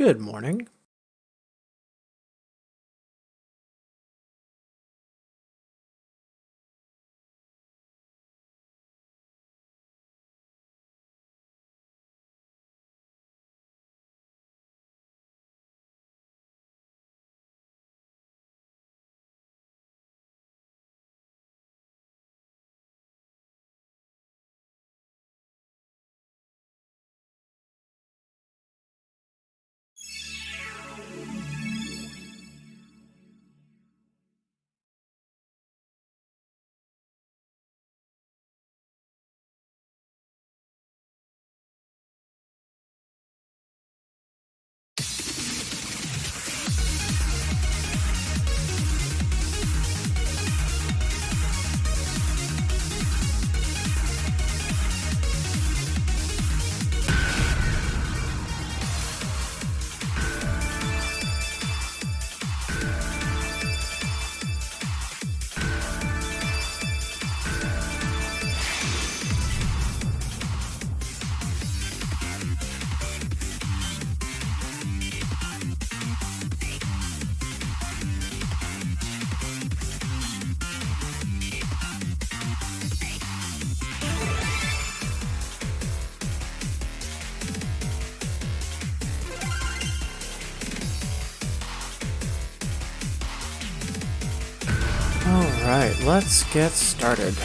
Good morning. Alright, let's get started.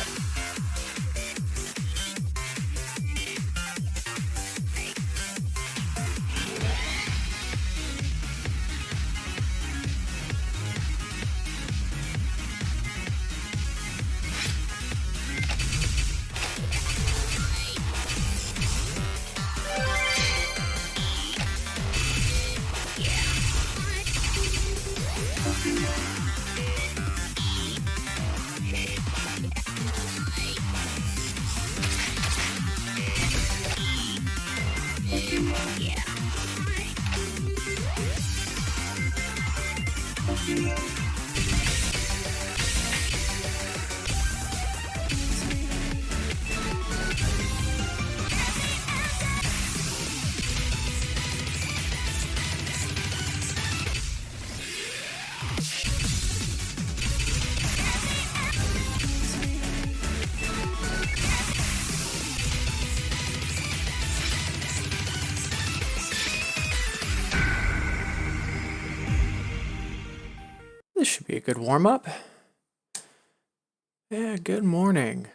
This should be a good warm-up. Yeah, good morning.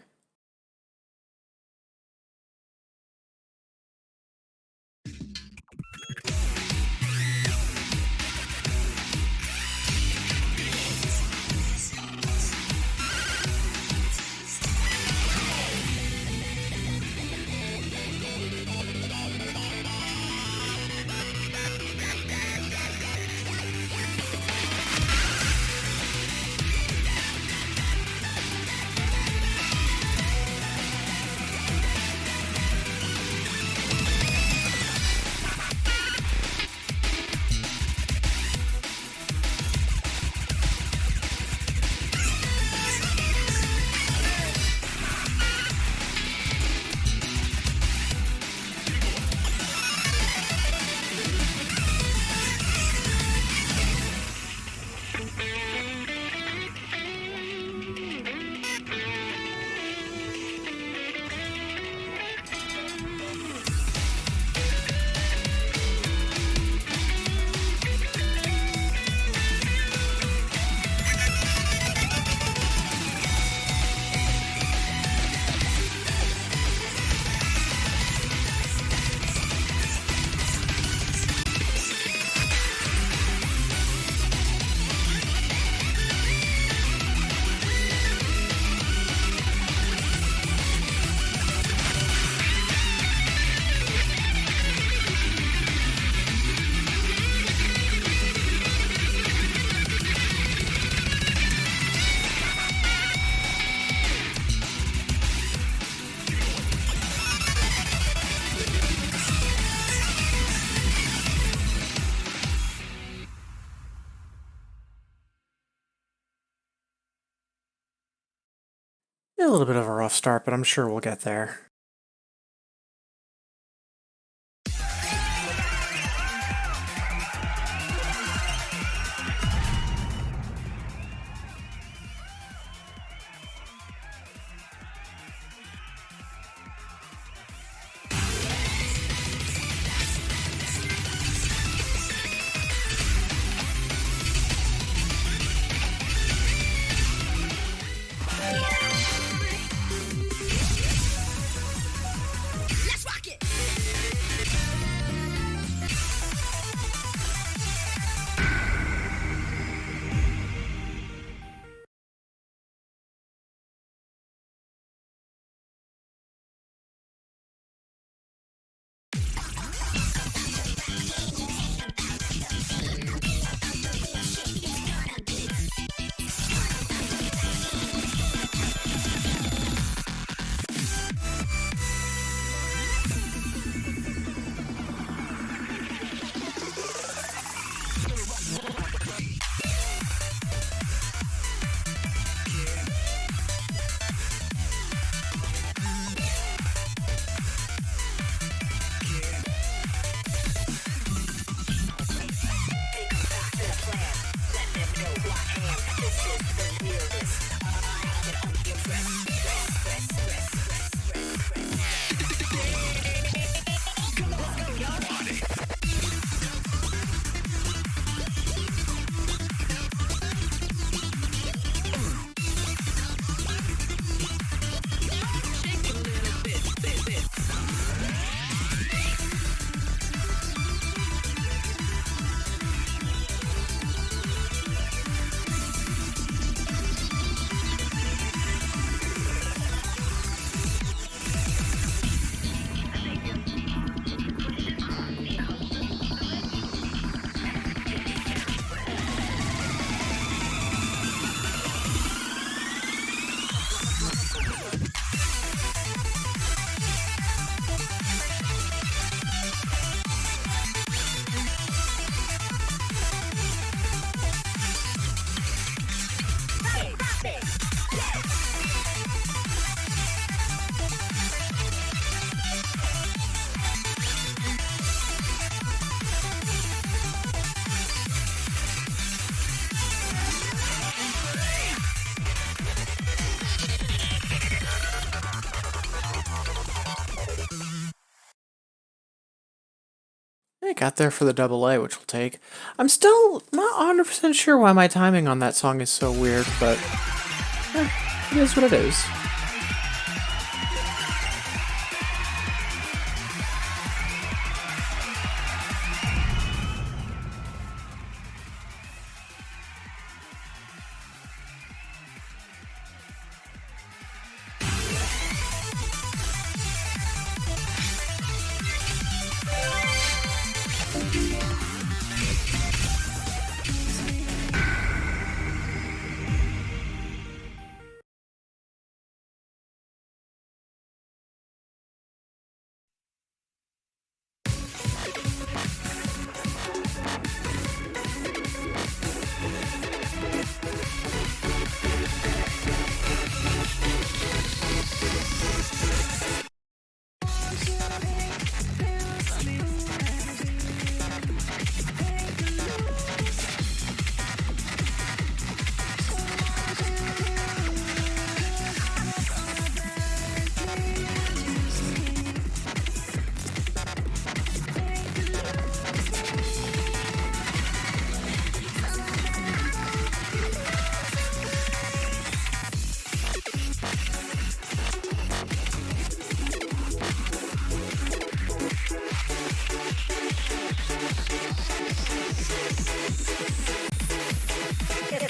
A little bit of a rough start, but I'm sure we'll get there. I got there for the double A, which will take. I'm still not 100% sure why my timing on that song is so weird, but it is what it is.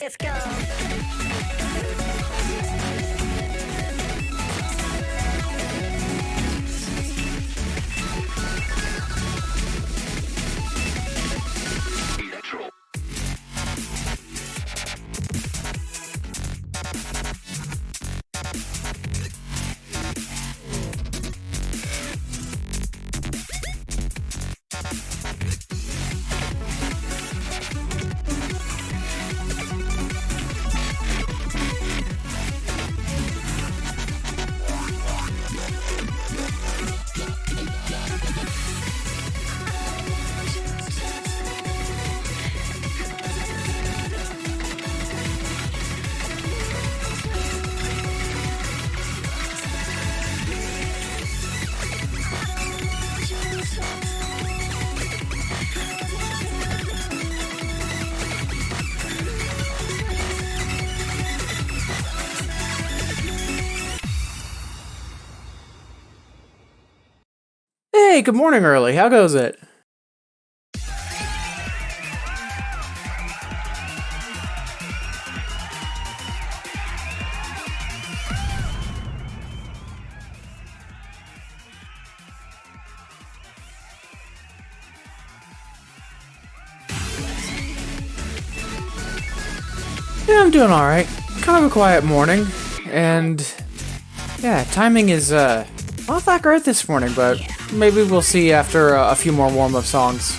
Let's go. Hey, good morning, early. How goes it? Yeah, I'm doing alright. Kind of a quiet morning, and yeah, timing is not that great this morning, but maybe we'll see after a few more warm-up songs.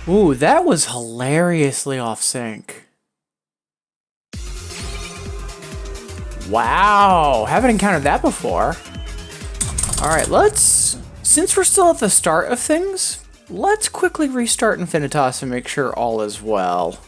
Ooh, that was hilariously off sync. Wow, haven't encountered that before. All right, let's since we're still at the start of things, let's quickly restart Infinitas and make sure all is well.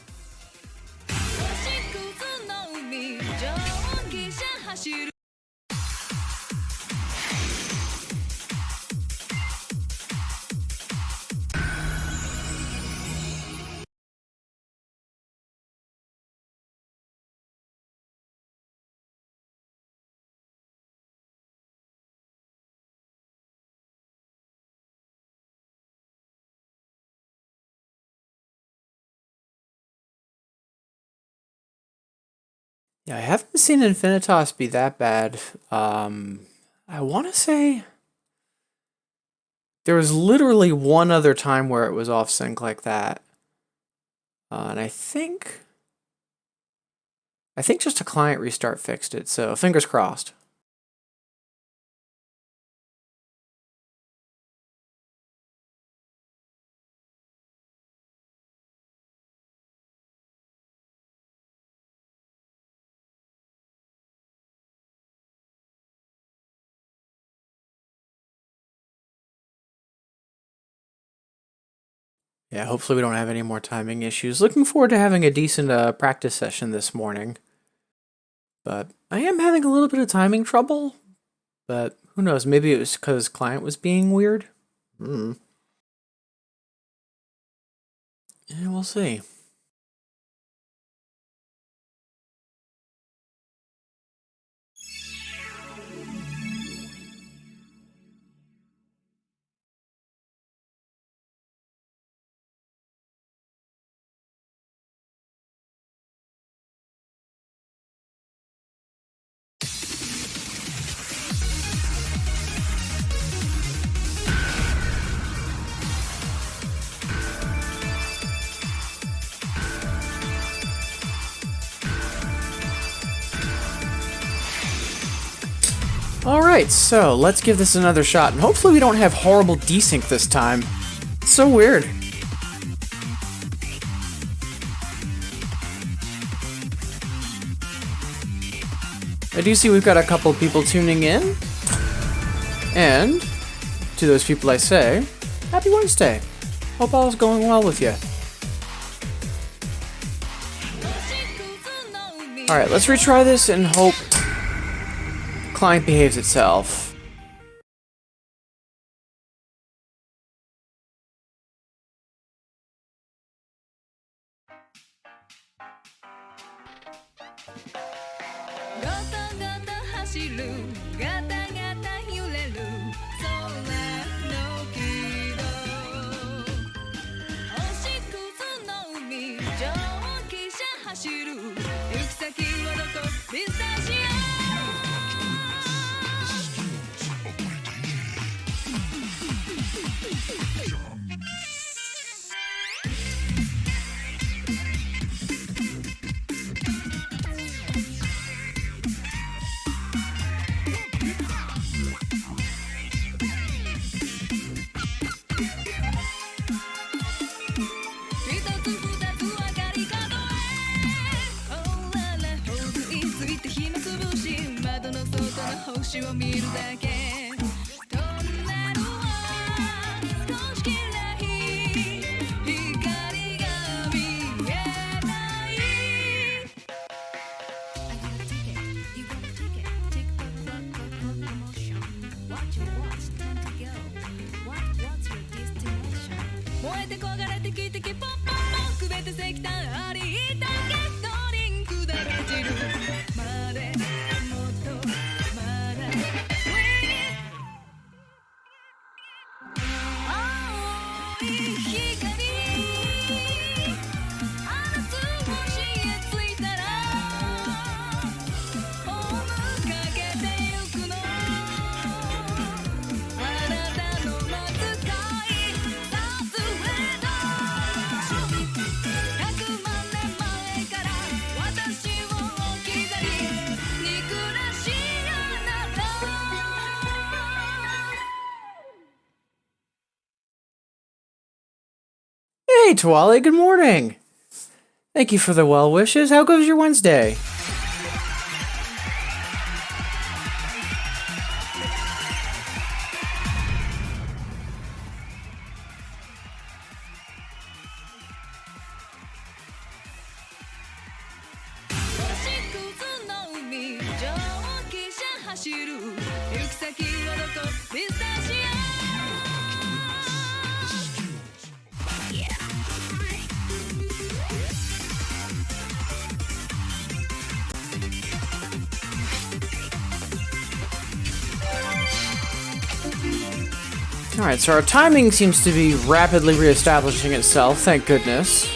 Yeah, I haven't seen Infinitas be that bad. I want to say there was literally one other time where it was off sync like that, and I think just a client restart fixed it. So fingers crossed. Yeah, hopefully we don't have any more timing issues. Looking forward to having a decent practice session this morning. But I am having a little bit of timing trouble. But who knows? Maybe it was because client was being weird. Yeah, we'll see. Alright, so let's give this another shot, and hopefully we don't have horrible desync this time. It's so weird. I do see we've got a couple of people tuning in. And to those people I say, happy Wednesday. Hope all is going well with you. Alright, let's retry this and hope client behaves itself. Hey, Tuale, good morning. Thank you for the well wishes. How goes your Wednesday? Alright, so our timing seems to be rapidly reestablishing itself, thank goodness.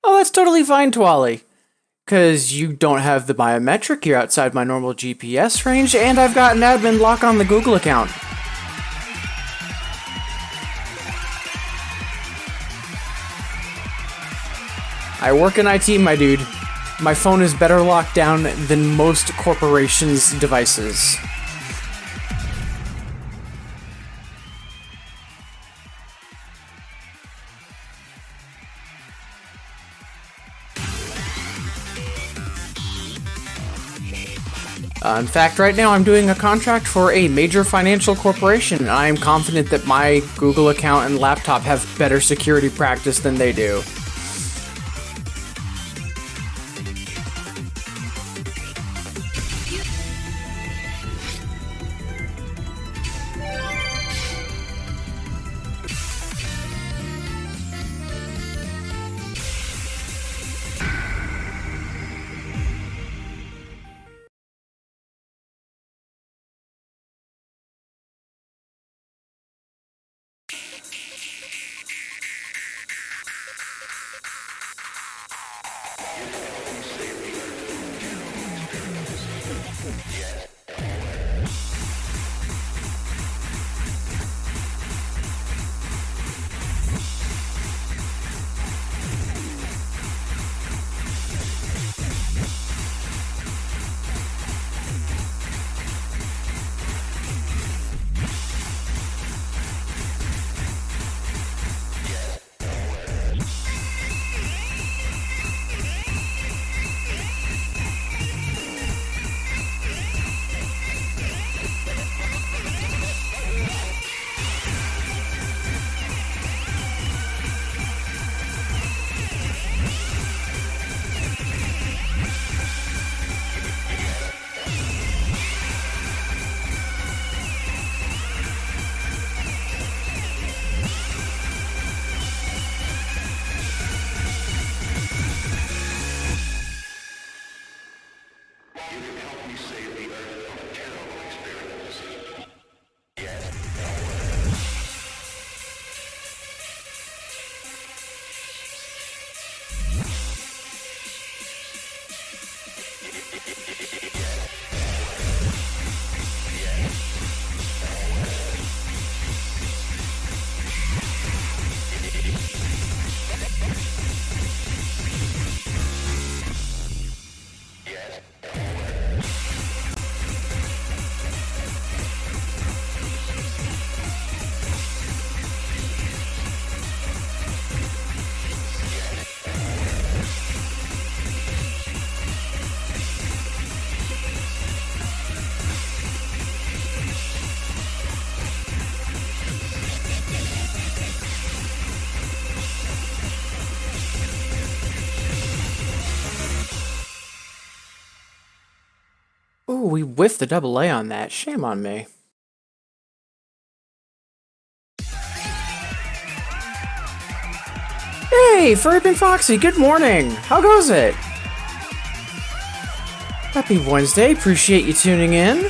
Oh, that's totally fine, Twally. Because you don't have the biometric, you're outside my normal GPS range, and I've got an admin lock on the Google account. I work in IT, my dude. My phone is better locked down than most corporations' devices. In fact, right now I'm doing a contract for a major financial corporation, and I am confident that my Google account and laptop have better security practice than they do. Oh, we whiffed the double A on that. Shame on me. Hey, Furry Big Foxy, good morning. How goes it? Happy Wednesday. Appreciate you tuning in.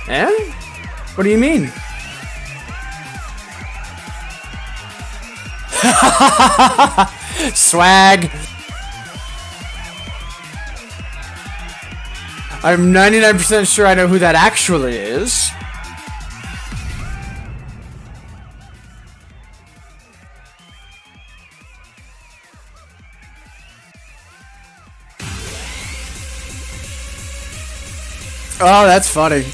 Eh? What do you mean? Swag. I'm 99% sure I know who that actually is. Oh, that's funny.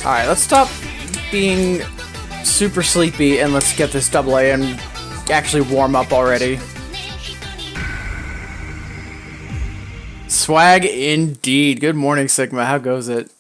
Alright, let's stop being super sleepy and let's get this double A and actually warm up already. Swag indeed. Good morning, Sigma. How goes it?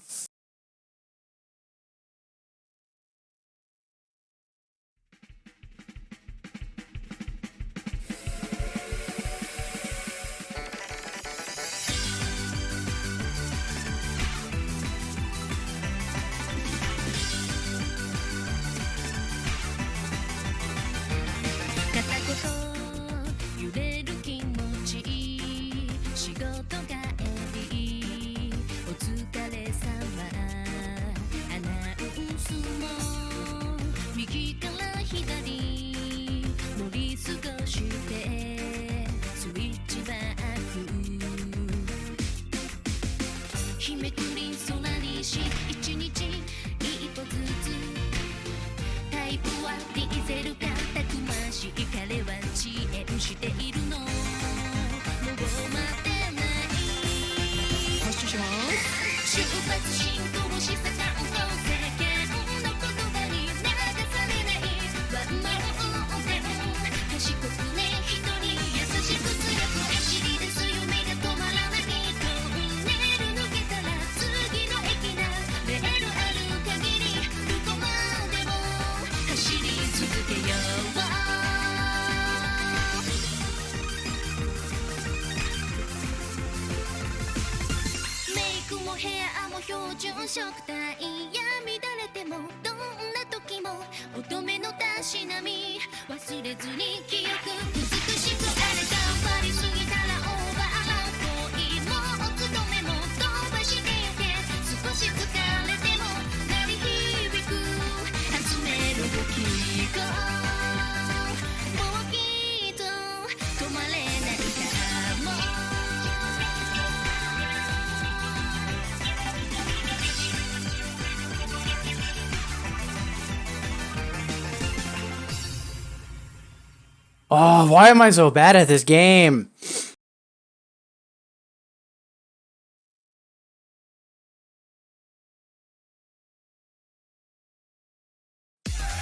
Oh, why am I so bad at this game?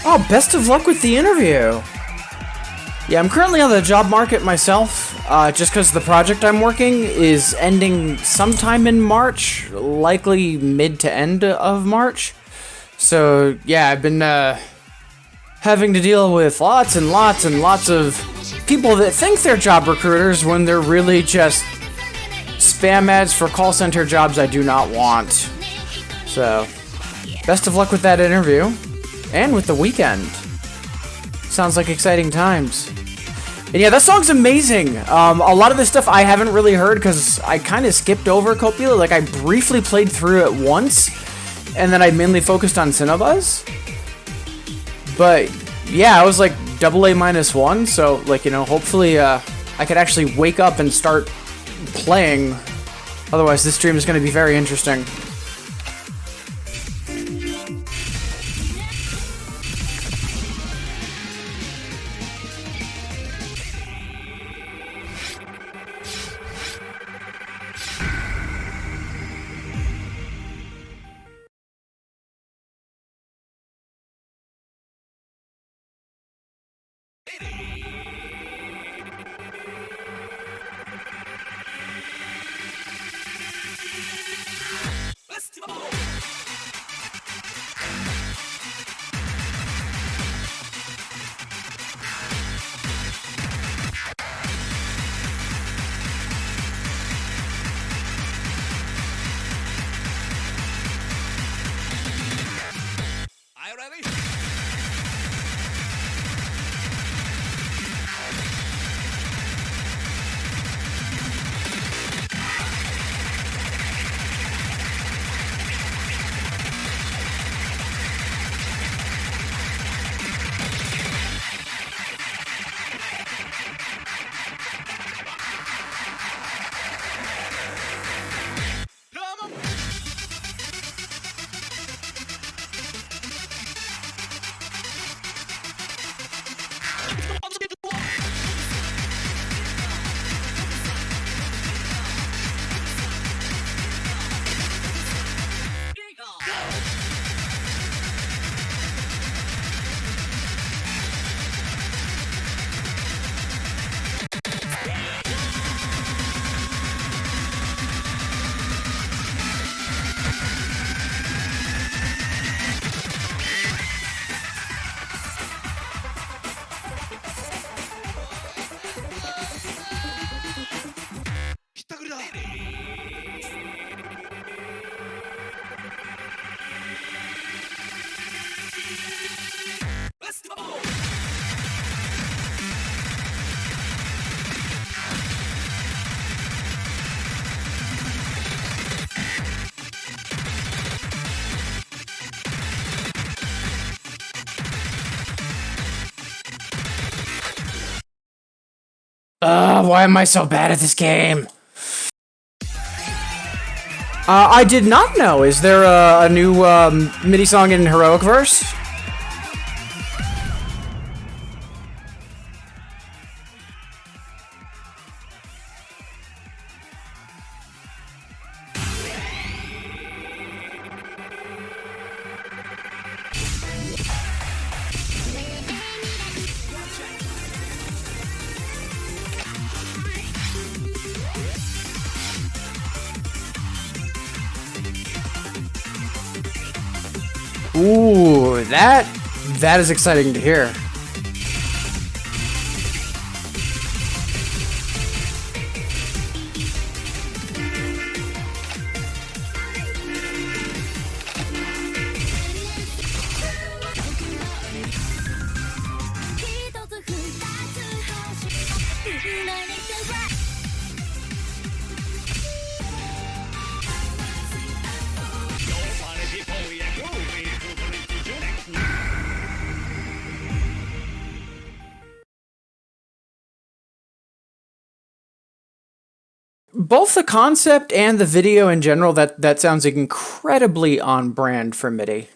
Oh, best of luck with the interview. Yeah, I'm currently on the job market myself, just because the project I'm working is ending sometime in March, likely mid to end of March. So, yeah, I've been having to deal with lots and lots and lots of people that think they're job recruiters when they're really just spam ads for call center jobs I do not want. So, best of luck with that interview, and with the weekend. Sounds like exciting times. And yeah, that song's amazing. A lot of this stuff I haven't really heard because I kind of skipped over Copula. Like, I briefly played through it once, and then I mainly focused on Cinnabuzz. But yeah, I was like AA -1, so like, you know, hopefully I could actually wake up and start playing. Otherwise, this stream is going to be very interesting. Oh, why am I so bad at this game? I did not know. Is there a new MIDI song in Heroic Verse? Ooh, that is exciting to hear. Both the concept and the video in general, that sounds incredibly on brand for MIDI.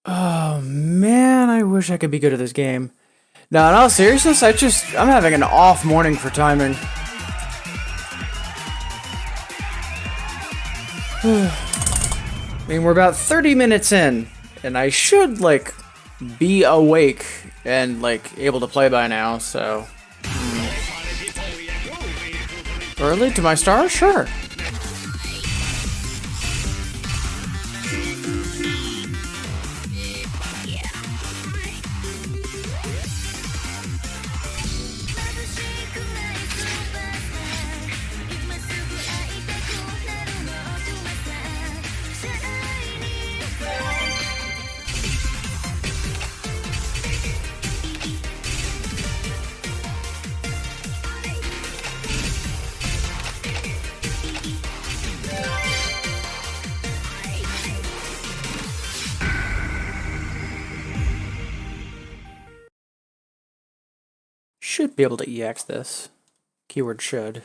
Oh man, I wish I could be good at this game. No, in all seriousness, I'm having an off morning for timing. I mean, we're about 30 minutes in, and I should, like, be awake and, like, able to play by now, so... Early to my star? Sure. Should be able to EX this. Keyword should.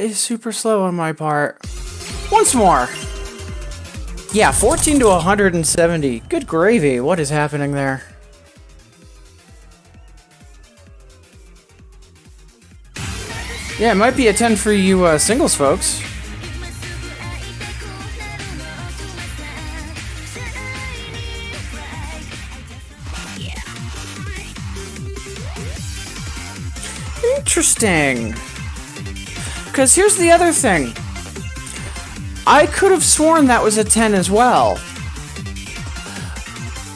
is super slow on my part. Once more! Yeah, 14 to 170. Good gravy. What is happening there? Yeah, it might be a 10 for you singles folks. Interesting. Because here's the other thing. I could have sworn that was a 10 as well.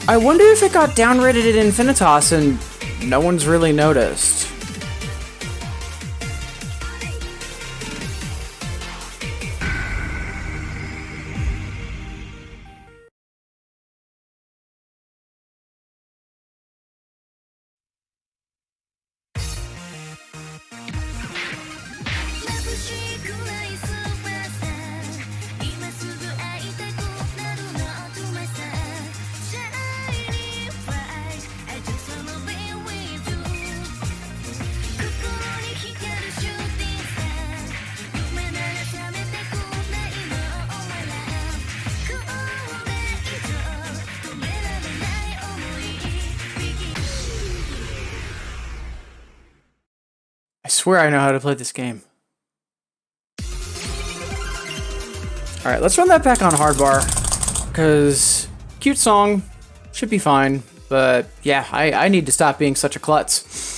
I wonder if it got downrated at Infinitas and no one's really noticed. I swear I know how to play this game. Alright, let's run that back on hardbar. Because cute song, should be fine. But yeah, I need to stop being such a klutz.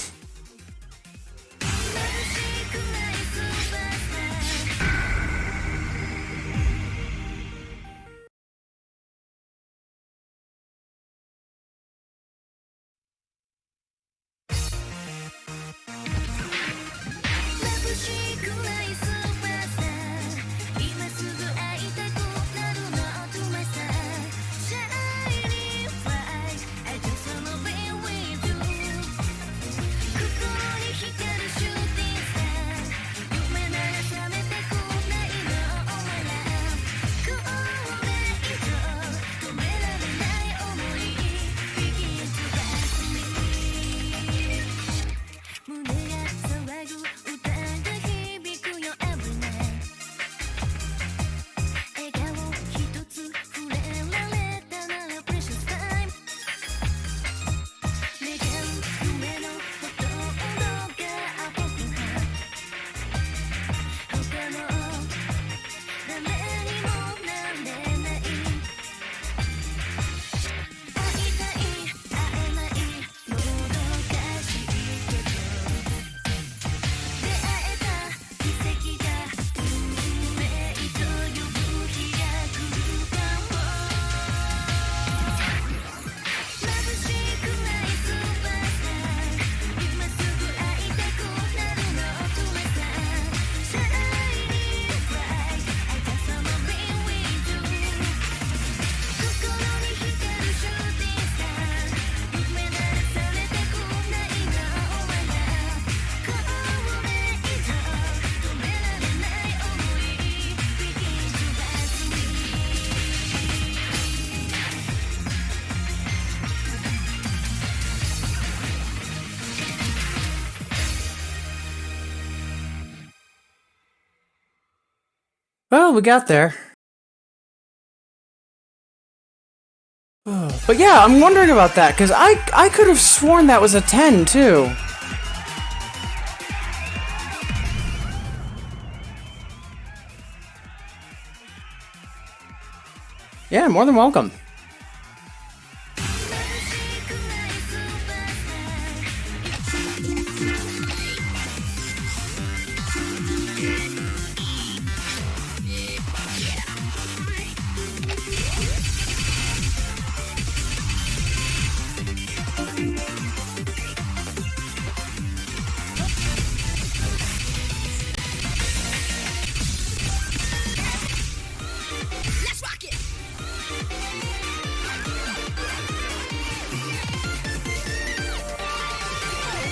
Well, we got there. But yeah, I'm wondering about that, because I could have sworn that was a 10, too. Yeah, more than welcome.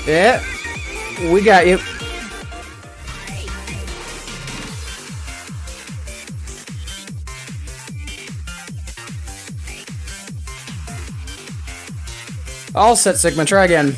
Yeah, we got you. All set, Sigma. Try again.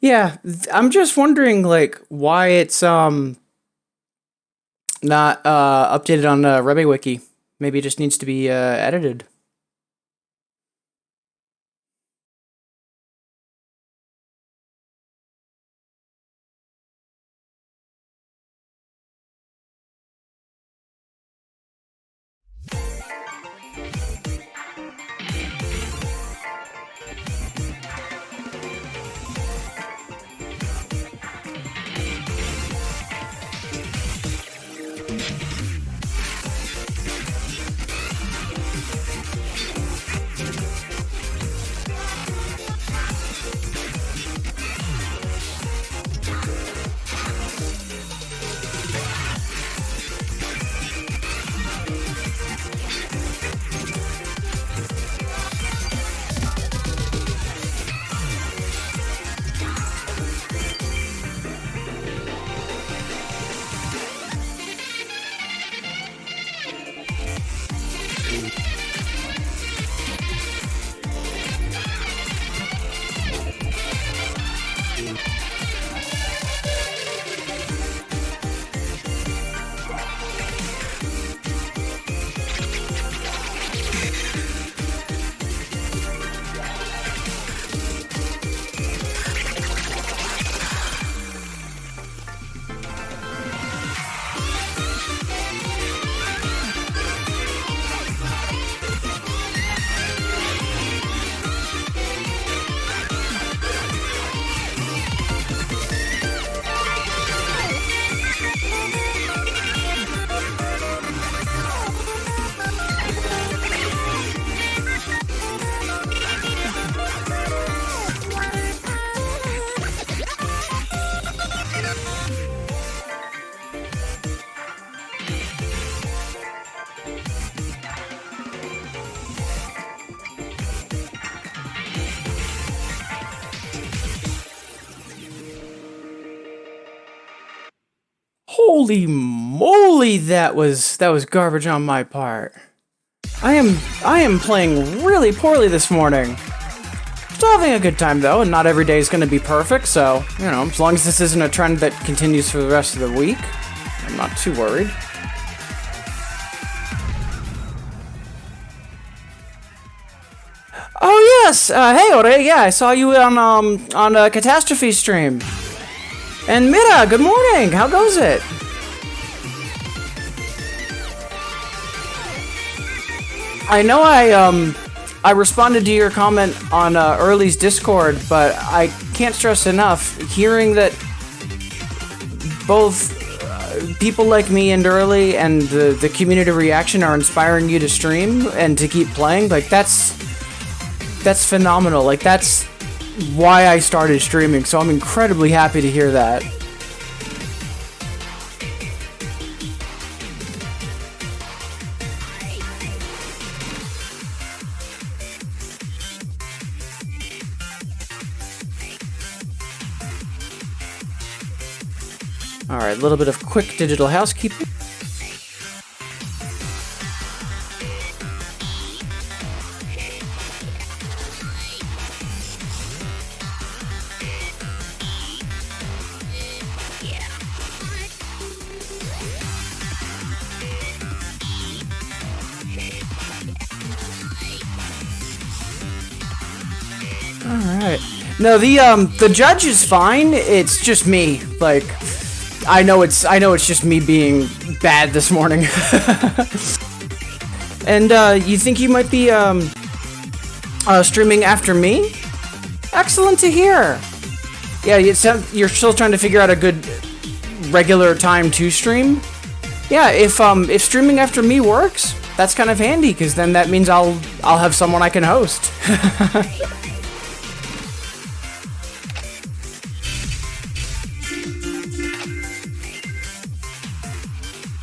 Yeah, I'm just wondering, like, why it's not updated on RebeWiki. Maybe it just needs to be edited. Holy moly, that was garbage on my part. I am playing really poorly this morning. Still having a good time though, and not every day is going to be perfect, so, you know, as long as this isn't a trend that continues for the rest of the week, I'm not too worried. Oh yes, hey Ore, yeah, I saw you on a Catastrophe stream. And Mira, good morning, how goes it? I know I responded to your comment on Early's Discord, but I can't stress enough, hearing that both people like me and Early and the community reaction are inspiring you to stream and to keep playing, like that's phenomenal. Like that's why I started streaming, so I'm incredibly happy to hear that. Alright, a little bit of quick digital housekeeping. Alright. No, the judge is fine, it's just me. Like, I know it's just me being bad this morning. And you think you might be streaming after me? Excellent to hear. Yeah, you're still trying to figure out a good regular time to stream. Yeah, if streaming after me works, that's kind of handy because then that means I'll have someone I can host.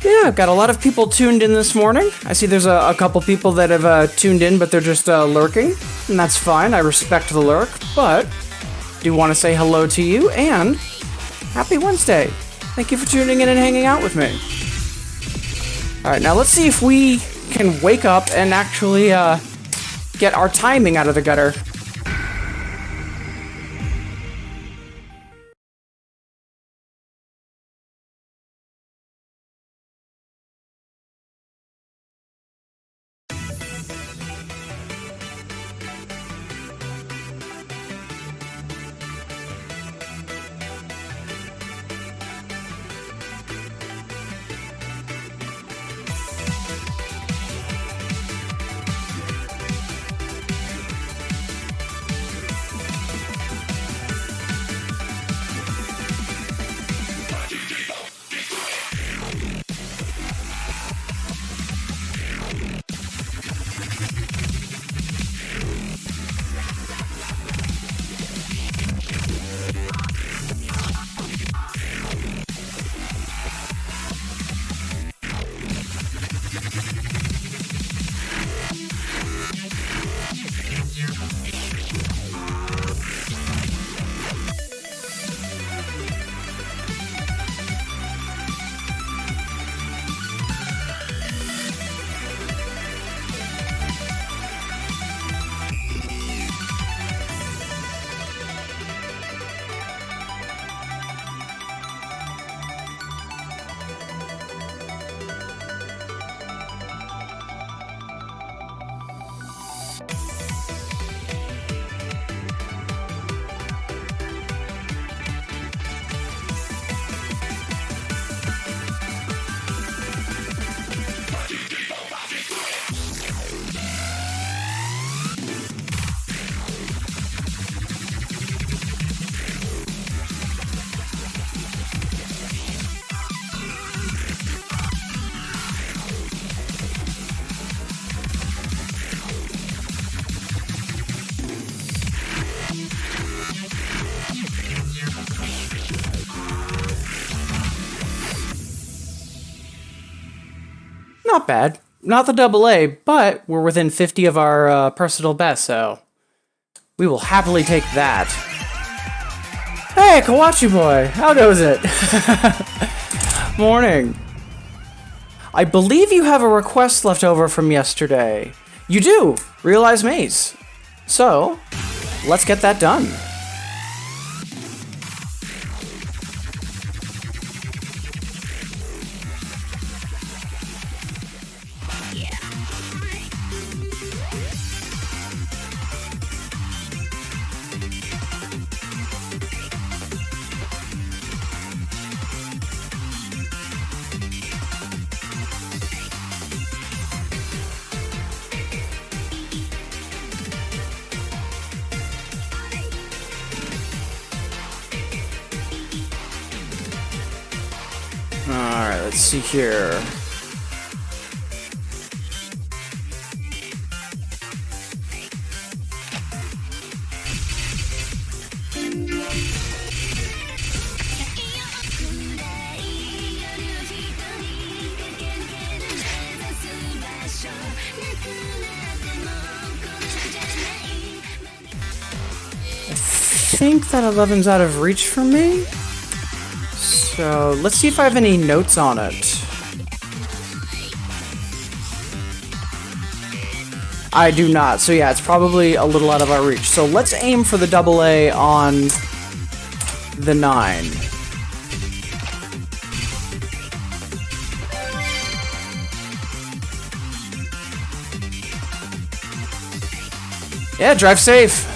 Yeah, I've got a lot of people tuned in this morning. I see there's a couple people that have tuned in, but they're just lurking, and that's fine. I respect the lurk, but do want to say hello to you, and happy Wednesday. Thank you for tuning in and hanging out with me. Alright, now let's see if we can wake up and actually get our timing out of the gutter. Not bad. Not the double A, but we're within 50 of our personal best, so we will happily take that. Hey, Kawachi boy, how goes it? Morning. I believe you have a request left over from yesterday. You do! Realize maze. So, let's get that done. Alright, let's see here. I think that 11's out of reach for me. So let's see if I have any notes on it. I do not. So yeah, it's probably a little out of our reach. So let's aim for the double A on the 9. Yeah, drive safe.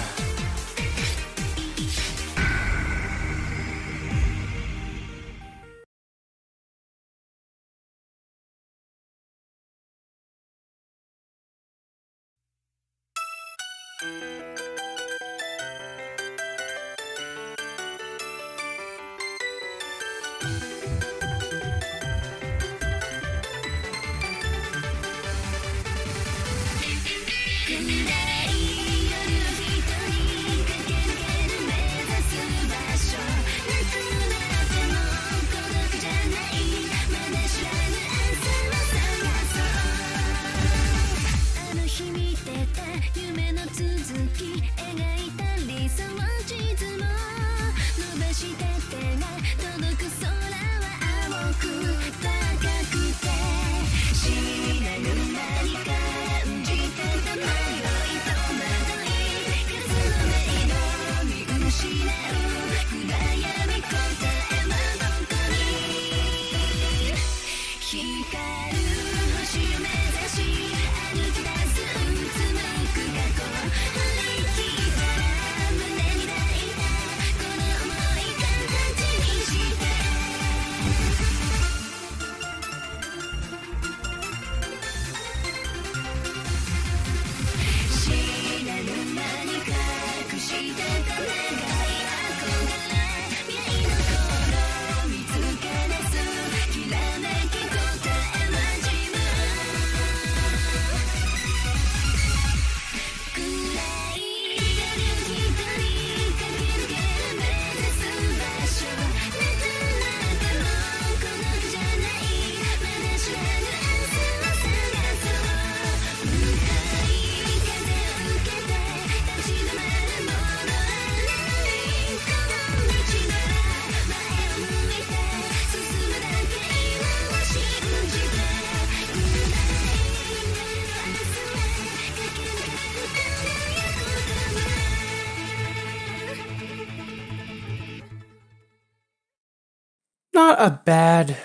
Not a bad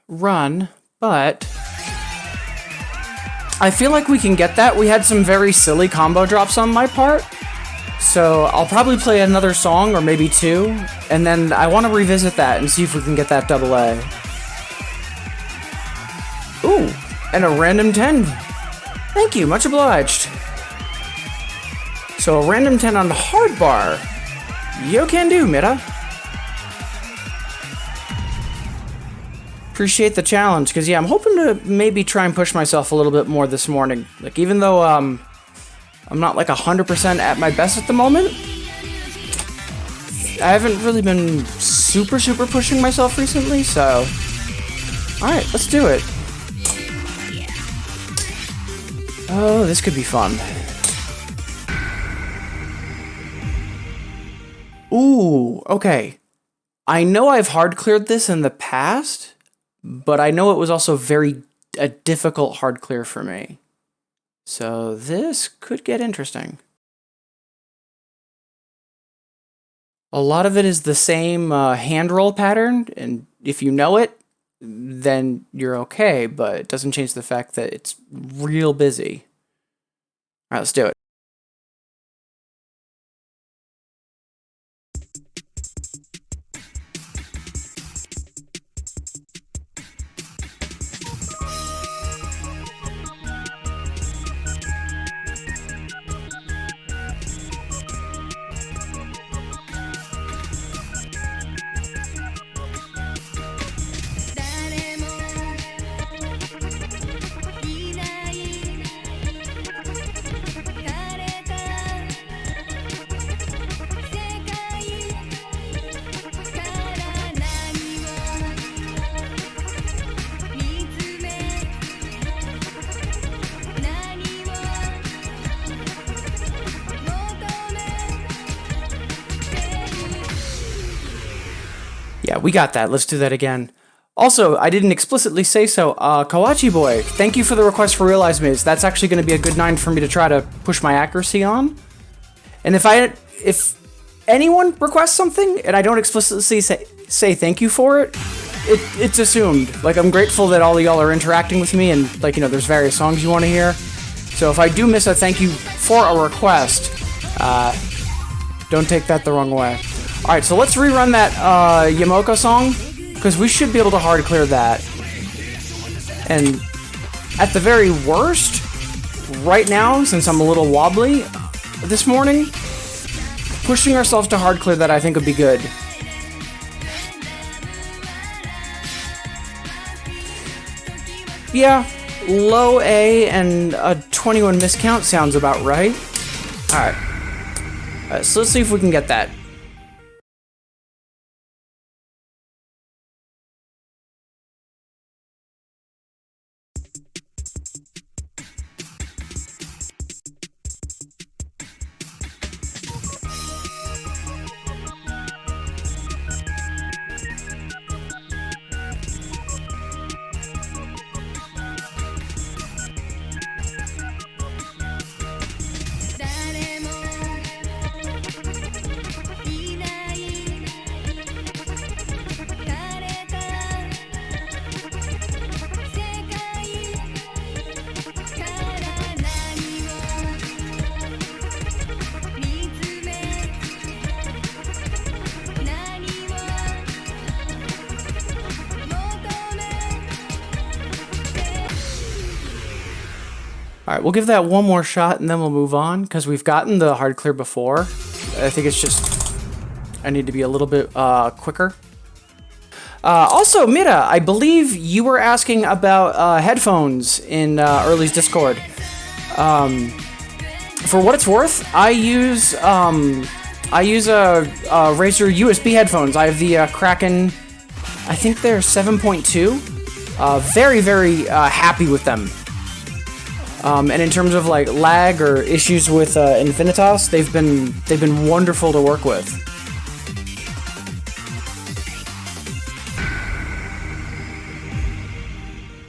run, but I feel like we can get that. We had some very silly combo drops on my part, so I'll probably play another song or maybe 2, and then I want to revisit that and see if we can get that double A. Ooh, and a random 10. Thank you, much obliged. So a random 10 on the hard bar. Yo can do, Mira. Appreciate the challenge, because yeah, I'm hoping to maybe try and push myself a little bit more this morning. Like, even though I'm not like 100% at my best at the moment, I haven't really been super pushing myself recently, so alright, let's do it. Oh, this could be fun. Ooh, okay. I know I've hard cleared this in the past, but I know it was also a difficult hard clear for me. So this could get interesting. A lot of it is the same hand roll pattern, and if you know it, then you're okay, but it doesn't change the fact that it's real busy. All right, let's do it. Yeah, we got that. Let's do that again. Also, I didn't explicitly say so. Kawachi Boy, thank you for the request for Realize Maze. That's actually going to be a good 9 for me to try to push my accuracy on. And if anyone requests something and I don't explicitly say thank you for it, it's assumed. Like, I'm grateful that all of y'all are interacting with me and, like, you know, there's various songs you want to hear. So if I do miss a thank you for a request, don't take that the wrong way. Alright, so let's rerun that Yamoko song, because we should be able to hard clear that. And at the very worst, right now, since I'm a little wobbly this morning, pushing ourselves to hard clear that I think would be good. Yeah, low A and a 21 miscount sounds about right. Alright, so let's see if we can get that. Alright, we'll give that one more shot and then we'll move on, because we've gotten the hard clear before. I think it's just, I need to be a little bit quicker. Also, Mira, I believe you were asking about headphones in Early's Discord. For what it's worth, I use Razer USB headphones. I have the Kraken, I think they're 7.2. Very, very happy with them. And in terms of like lag or issues with Infinitas, they've been wonderful to work with.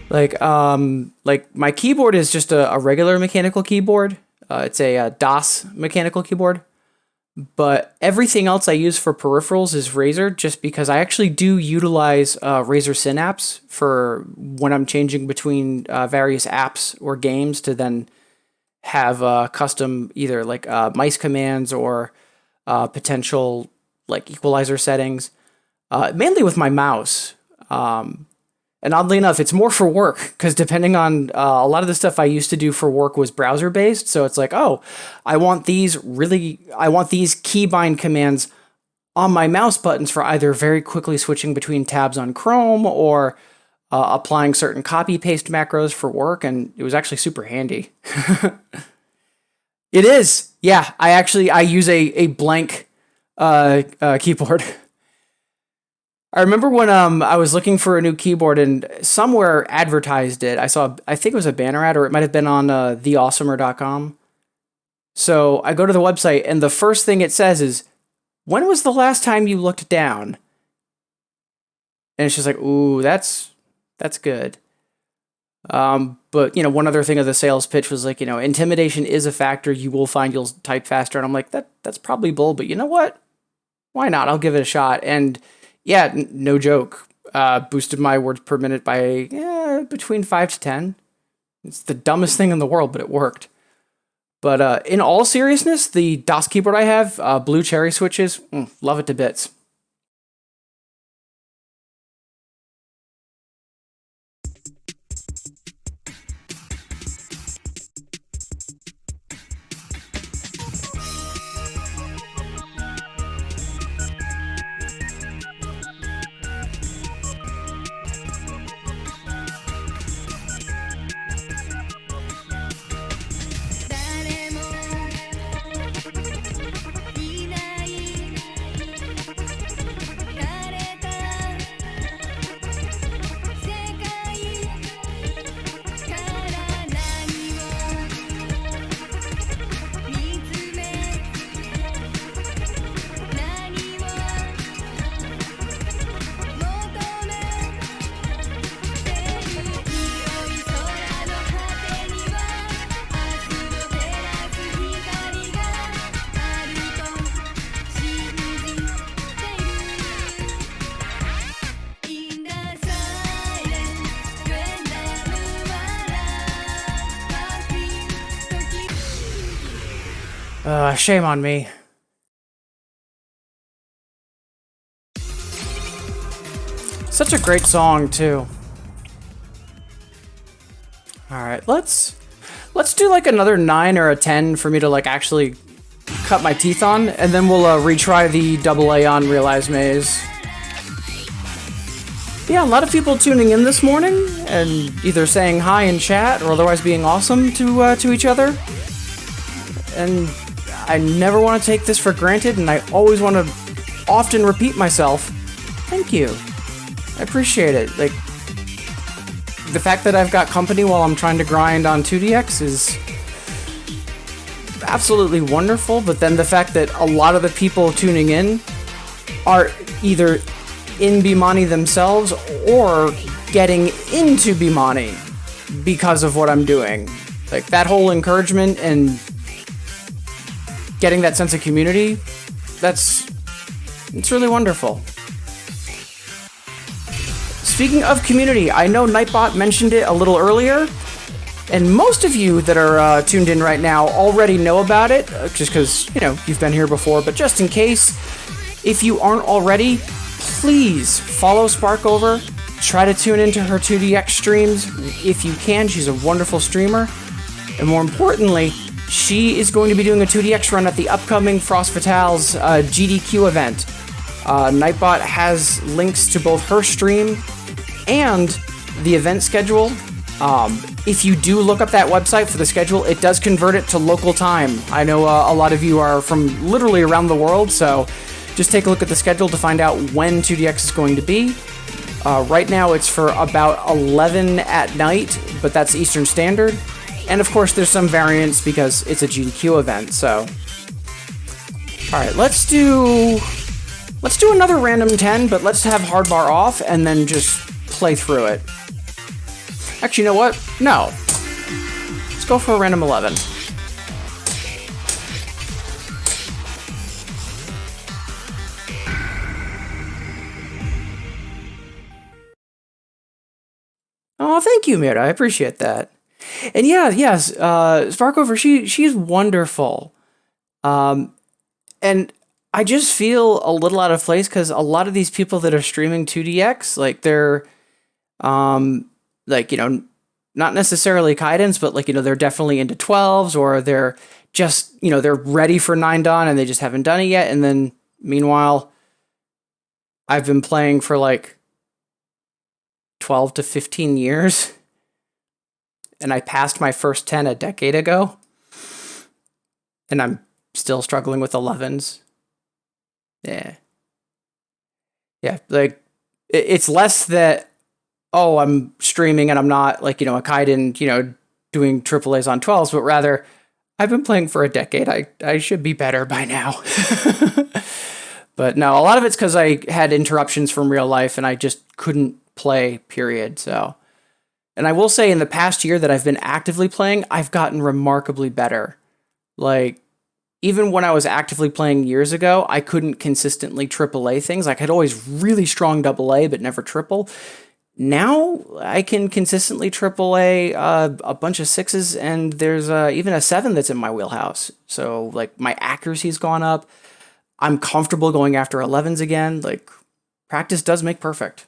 Like my keyboard is just a regular mechanical keyboard. It's a DOS mechanical keyboard. But everything else I use for peripherals is Razer, just because I actually do utilize Razer Synapse for when I'm changing between various apps or games to then have custom either like mice commands or potential like equalizer settings, mainly with my mouse. And oddly enough, it's more for work, because depending on a lot of the stuff I used to do for work was browser based. So it's like, oh, I want these keybind commands on my mouse buttons for either very quickly switching between tabs on Chrome or applying certain copy paste macros for work. And it was actually super handy. It is. Yeah, I use a blank keyboard. I remember when I was looking for a new keyboard and somewhere advertised it. I think it was a banner ad, or it might have been on theawesomer.com. So I go to the website and the first thing it says is, "When was the last time you looked down?" And it's just like, ooh, that's good. But one other thing of the sales pitch was like, intimidation is a factor. You will find you'll type faster. And I'm like, that's probably bull, but you know what? Why not? I'll give it a shot. And yeah, no joke. Boosted my words per minute by between 5 to 10. It's the dumbest thing in the world, but it worked. But in all seriousness, the DOS keyboard I have, blue cherry switches, love it to bits. Shame on me. Such a great song too. All right, let's do like another 9 or a 10 for me to like actually cut my teeth on, and then we'll retry the AA on Realize Maze. Yeah, a lot of people tuning in this morning and either saying hi in chat or otherwise being awesome to each other. And I never want to take this for granted, and I always want to often repeat myself. Thank you. I appreciate it. Like, the fact that I've got company while I'm trying to grind on 2DX is absolutely wonderful, but then the fact that a lot of the people tuning in are either in Bimani themselves or getting into Bimani because of what I'm doing. Like, that whole encouragement and getting that sense of community, it's really wonderful. Speaking of community, I know Nightbot mentioned it a little earlier, and most of you that are tuned in right now already know about it, just because, you've been here before, but just in case, if you aren't already, please follow Sparkover, try to tune into her 2DX streams if you can. She's a wonderful streamer, and more importantly, she is going to be doing a 2DX run at the upcoming Frost Fatale's GDQ event. Nightbot has links to both her stream and the event schedule. If you do look up that website for the schedule, it does convert it to local time. I know a lot of you are from literally around the world, so just take a look at the schedule to find out when 2DX is going to be. Right now it's for about 11 at night, but that's Eastern Standard. And of course there's some variance because it's a GDQ event, so. Alright, let's do another random 10, but let's have hardbar off and then just play through it. Actually, you know what? No. Let's go for a random 11. Oh, thank you, Mira. I appreciate that. And yes, Sparkover, she's wonderful. And I just feel a little out of place because a lot of these people that are streaming 2DX, like they're, not necessarily Kaidens, but they're definitely into 12s, or they're just, they're ready for 9 Dawn and they just haven't done it yet. And then meanwhile, I've been playing for 12 to 15 years. And I passed my first 10 a decade ago. And I'm still struggling with 11s. Yeah. Yeah, It's less that, oh, I'm streaming and I'm not like, a Kaiden, doing triple A's on 12s, but rather I've been playing for a decade. I should be better by now. But no, a lot of it's because I had interruptions from real life and I just couldn't play, period. So, and I will say in the past year that I've been actively playing, I've gotten remarkably better. Like, even when I was actively playing years ago, I couldn't consistently AAA things. Like, I had always really strong AA, but never triple. Now I can consistently AAA a bunch of sixes, and there's even a 7 that's in my wheelhouse. So, like, my accuracy's gone up. I'm comfortable going after 11s again. Like, practice does make perfect.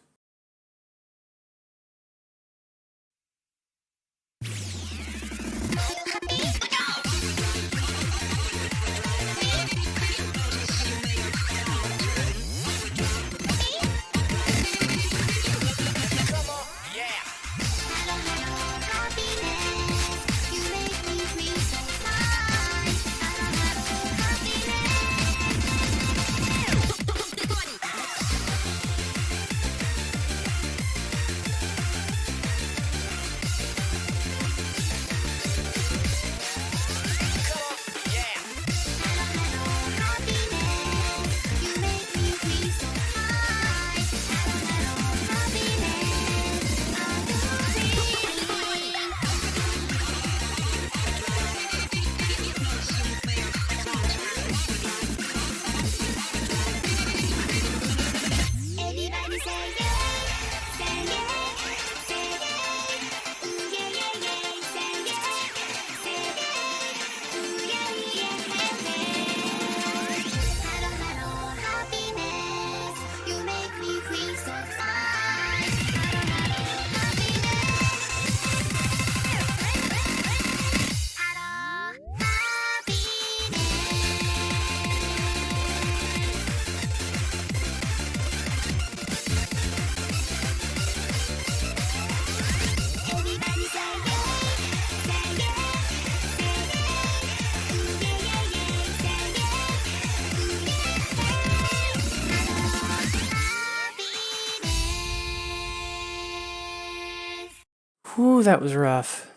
Whew, that was rough.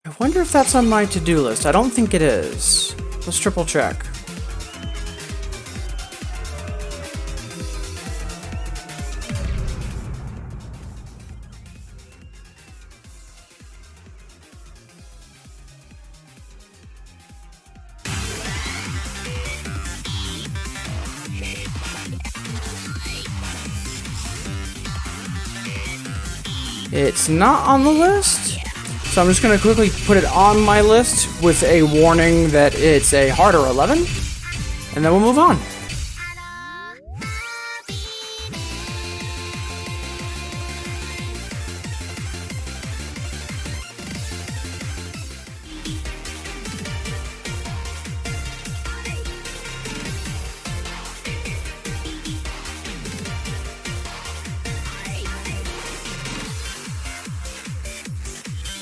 I wonder if that's on my to-do list. I don't think it is. Let's triple check. It's not on the list, so I'm just going to quickly put it on my list with a warning that it's a harder 11, and then we'll move on.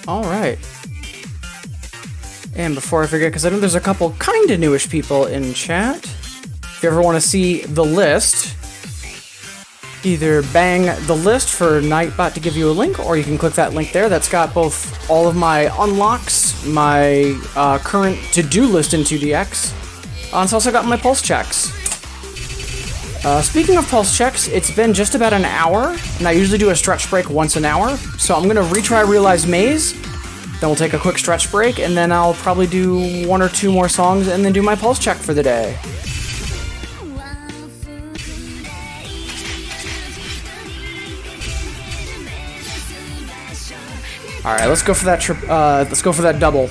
All right. And before I forget, because I know there's a couple kind of newish people in chat, if you ever want to see the list, either bang the list for Nightbot to give you a link, or you can click that link there. That's got both all of my unlocks, my current to-do list in 2DX, and it's also got my pulse checks. Speaking of pulse checks, it's been just about an hour, and I usually do a stretch break once an hour, so I'm going to retry Realize Maze, then we'll take a quick stretch break, and then I'll probably do 1 or 2 more songs, and then do my pulse check for the day. Alright, let's go for that double.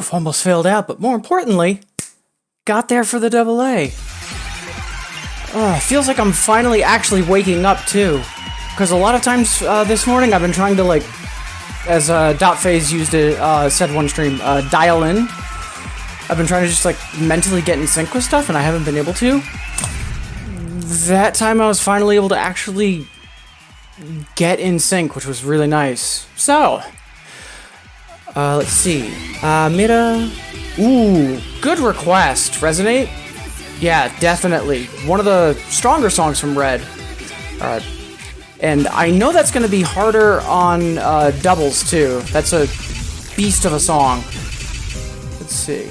Oof, almost failed out, but more importantly, got there for the double A. It feels like I'm finally actually waking up, too. Because a lot of times this morning I've been trying to, like, as Dotphase used it, said one stream, dial in. I've been trying to just, like, mentally get in sync with stuff, and I haven't been able to. That time I was finally able to actually get in sync, which was really nice. So, let's see. Mira. Ooh, good request. Resonate? Yeah, definitely. One of the stronger songs from Red. And I know that's going to be harder on doubles, too. That's a beast of a song. Let's see.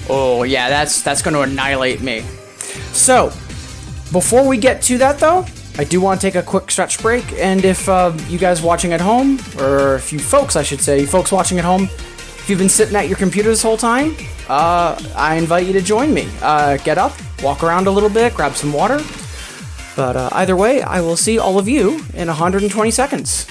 Oh, yeah, that's going to annihilate me. So, before we get to that, though, I do want to take a quick stretch break. And if you guys watching at home, or if you folks, I should say, you folks watching at home, if you've been sitting at your computer this whole time, I invite you to join me. Get up, walk around a little bit, grab some water. But either way, I will see all of you in 120 seconds.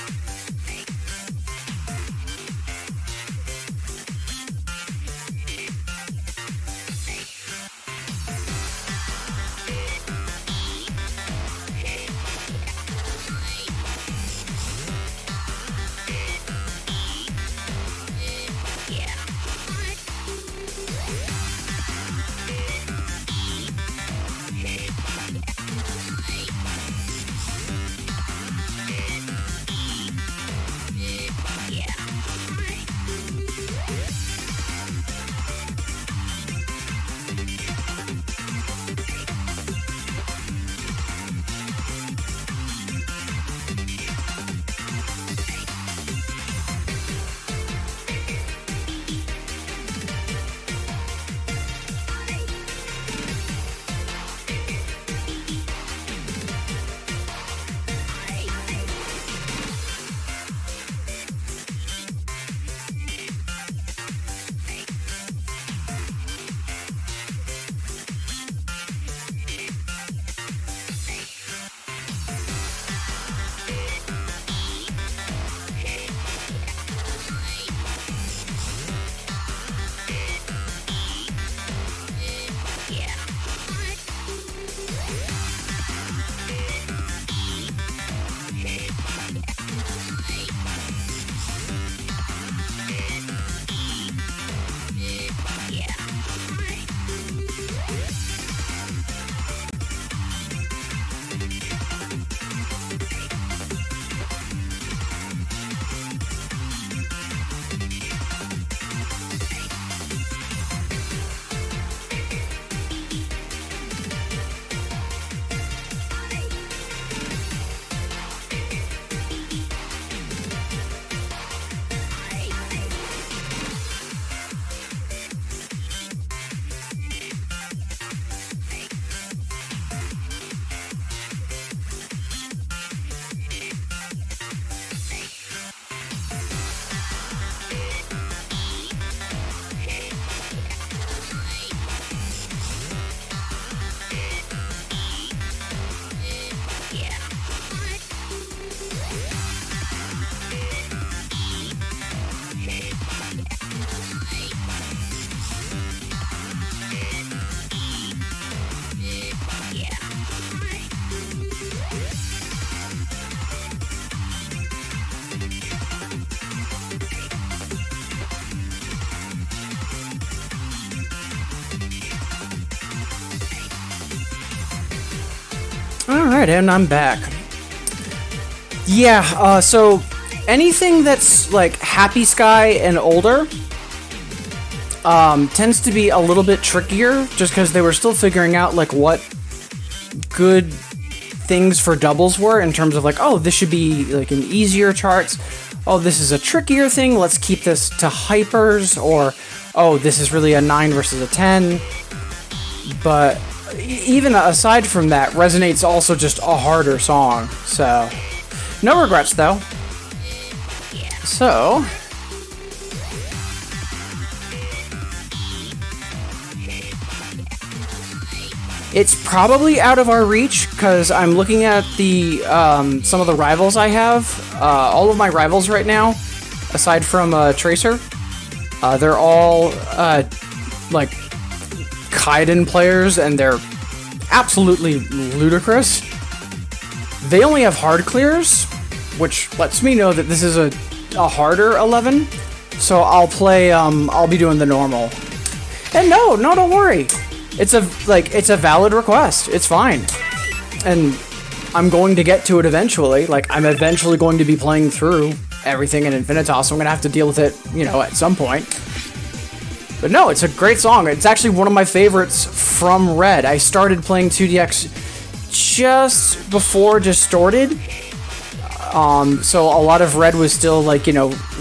Alright, and I'm back. Yeah, so anything that's like Happy Sky and older tends to be a little bit trickier just because they were still figuring out like what good things for doubles were in terms of like, oh, this should be like an easier charts. Oh, this is a trickier thing. Let's keep this to hypers, or oh, this is really a 9 versus a 10. But even aside from that, Resonate's also just a harder song. So, no regrets though. So, it's probably out of our reach because I'm looking at the some of the rivals I have. All of my rivals right now, aside from Tracer, They're all like Kaiden players, and they're absolutely ludicrous. They only have hard clears, which lets me know that this is a harder 11. So I'll play. I'll be doing the normal. And no, don't worry. It's a valid request. It's fine, and I'm going to get to it eventually. Like, I'm eventually going to be playing through everything in Infinitas, so I'm gonna have to deal with it, at some point. But no, it's a great song. It's actually one of my favorites from Red. I started playing 2DX just before Distorted, so a lot of Red was still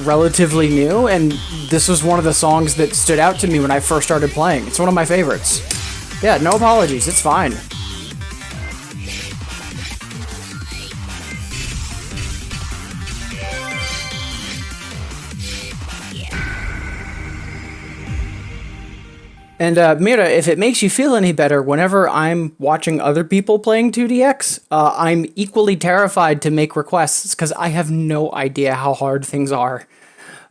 relatively new, and this was one of the songs that stood out to me when I first started playing. It's one of my favorites. Yeah, no apologies. It's fine. And Mira, if it makes you feel any better, whenever I'm watching other people playing 2DX, I'm equally terrified to make requests because I have no idea how hard things are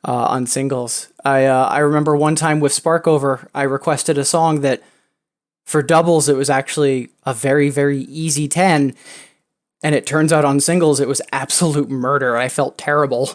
on singles. I remember one time with Sparkover, I requested a song that for doubles it was actually a very, very easy 10, and it turns out on singles it was absolute murder. I felt terrible.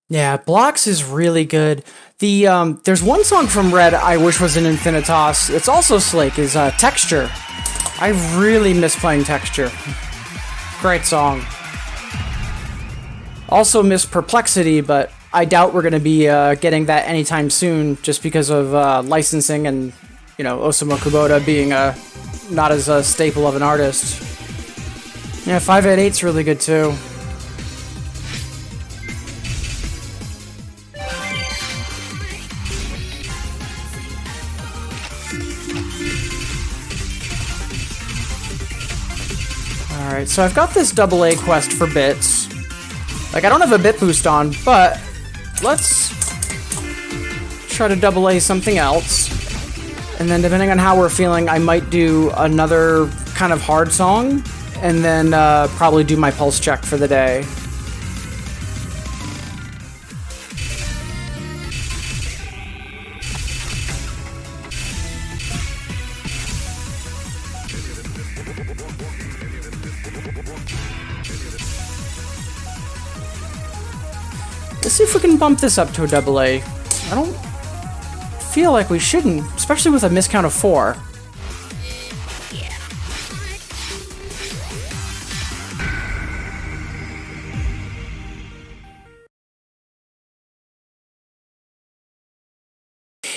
Yeah, Blocks is really good. There's one song from Red I wish was in Infinitas. It's also Slake, is Texture. I really miss playing Texture. Great song. Also miss Perplexity, but I doubt we're going to be getting that anytime soon just because of licensing and, Osamu Kubota being not as a staple of an artist. Yeah, 588's really good too. Alright, so I've got this AA quest for bits. I don't have a bit boost on, but let's try to AA something else. And then depending on how we're feeling, I might do another kind of hard song, and then probably do my pulse check for the day. Let's see if we can bump this up to a AA. I don't feel like we shouldn't, especially with a miscount of 4.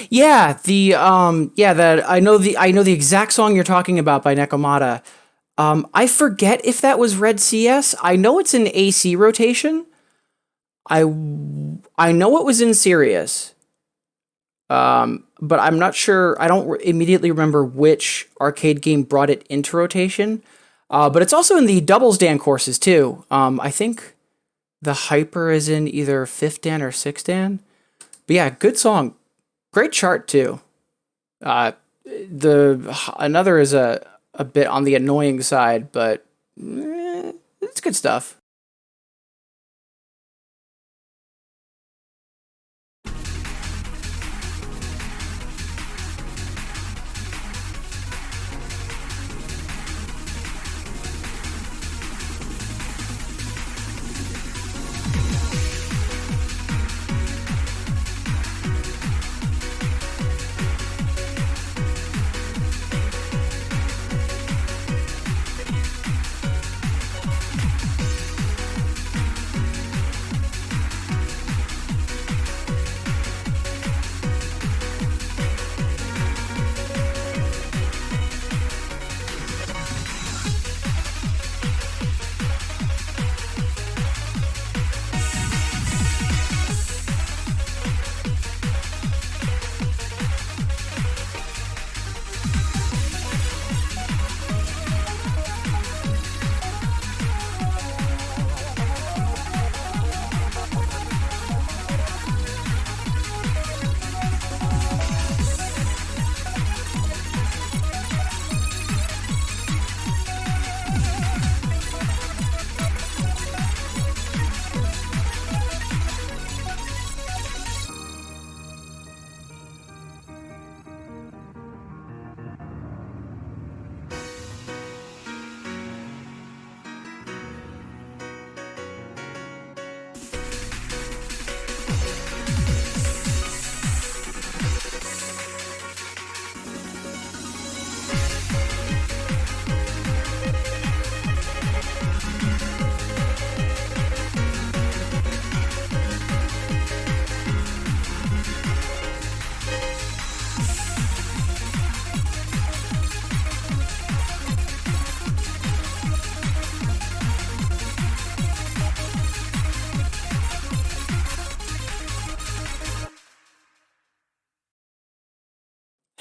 Yeah, I know the exact song you're talking about by Nekomata. I forget if that was Red CS. I know it's in AC rotation. I know it was in Sirius. But I'm not sure. I don't immediately remember which arcade game brought it into rotation. But it's also in the doubles Dan courses too. I think the Hyper is in either 5th Dan or 6th Dan. But yeah, good song. Great chart too. Another is a bit on the annoying side, but it's good stuff.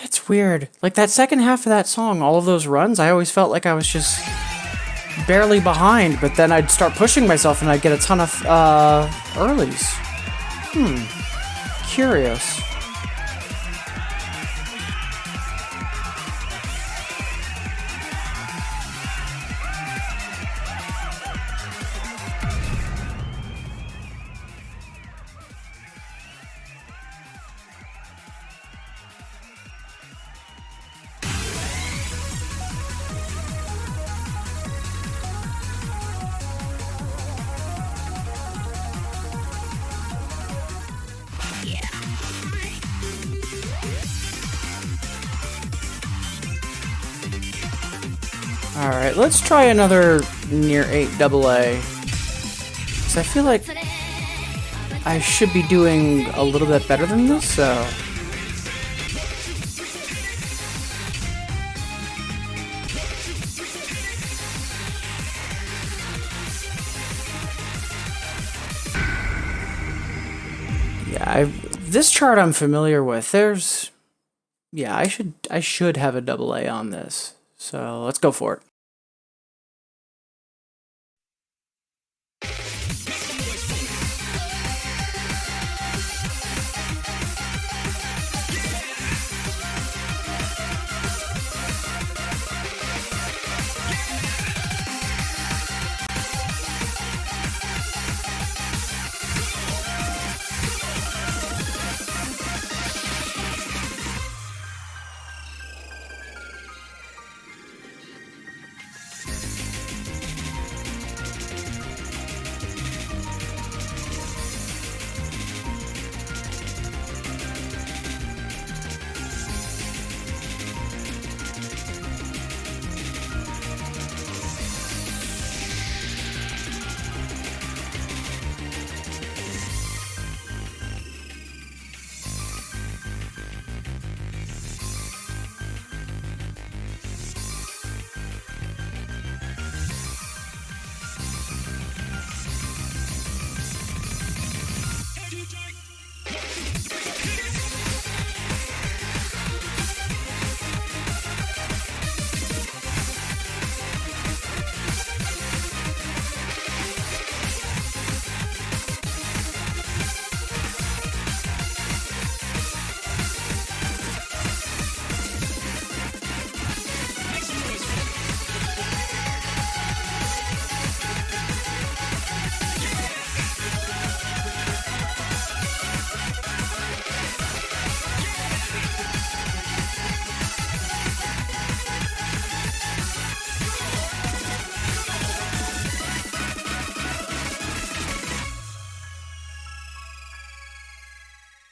It's weird. Like that second half of that song, all of those runs, I always felt like I was just barely behind, but then I'd start pushing myself and I'd get a ton of earlies. Curious. Alright, let's try another near 8 AA. Because I feel like I should be doing a little bit better than this, so... Yeah, this chart I'm familiar with. There's... Yeah, I should have a AA on this. So let's go for it.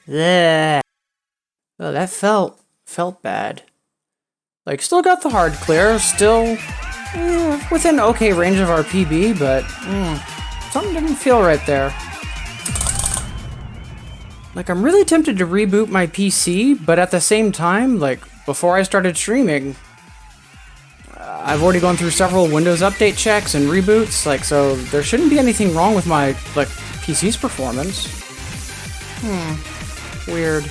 Yeah. Oh, that felt bad. Like, still got the hard clear, still within okay range of our PB, but something didn't feel right there. Like, I'm really tempted to reboot my PC, but at the same time, like, before I started streaming, I've already gone through several Windows update checks and reboots, like, so there shouldn't be anything wrong with my, like, PC's performance. Weird.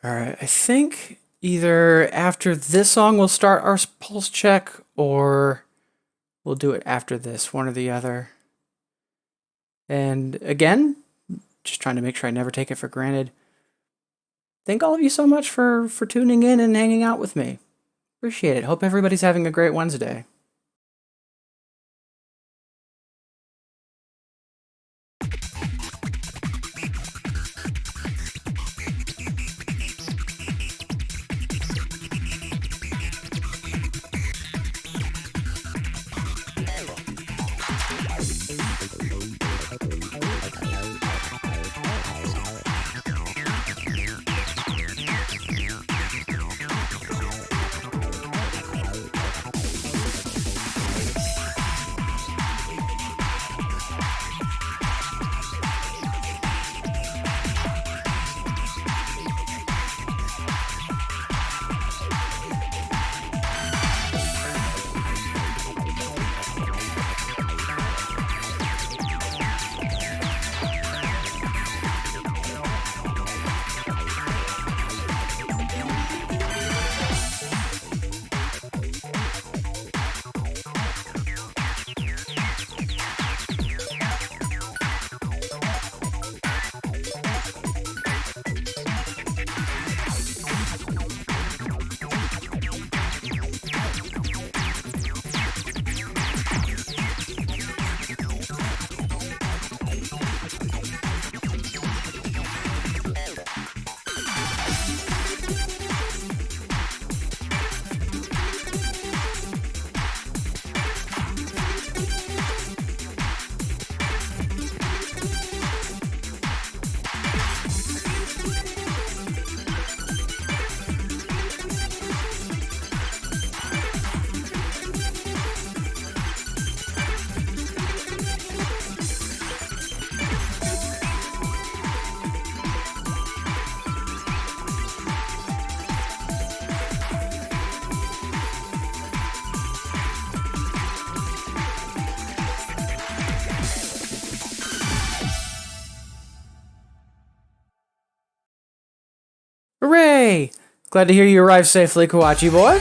Alright, I think either after this song we'll start our pulse check, or we'll do it after this, one or the other. And again, just trying to make sure I never take it for granted. Thank all of you so much for tuning in and hanging out with me. Appreciate it. Hope everybody's having a great Wednesday. Hooray! Glad to hear you arrived safely, Kawachi boy.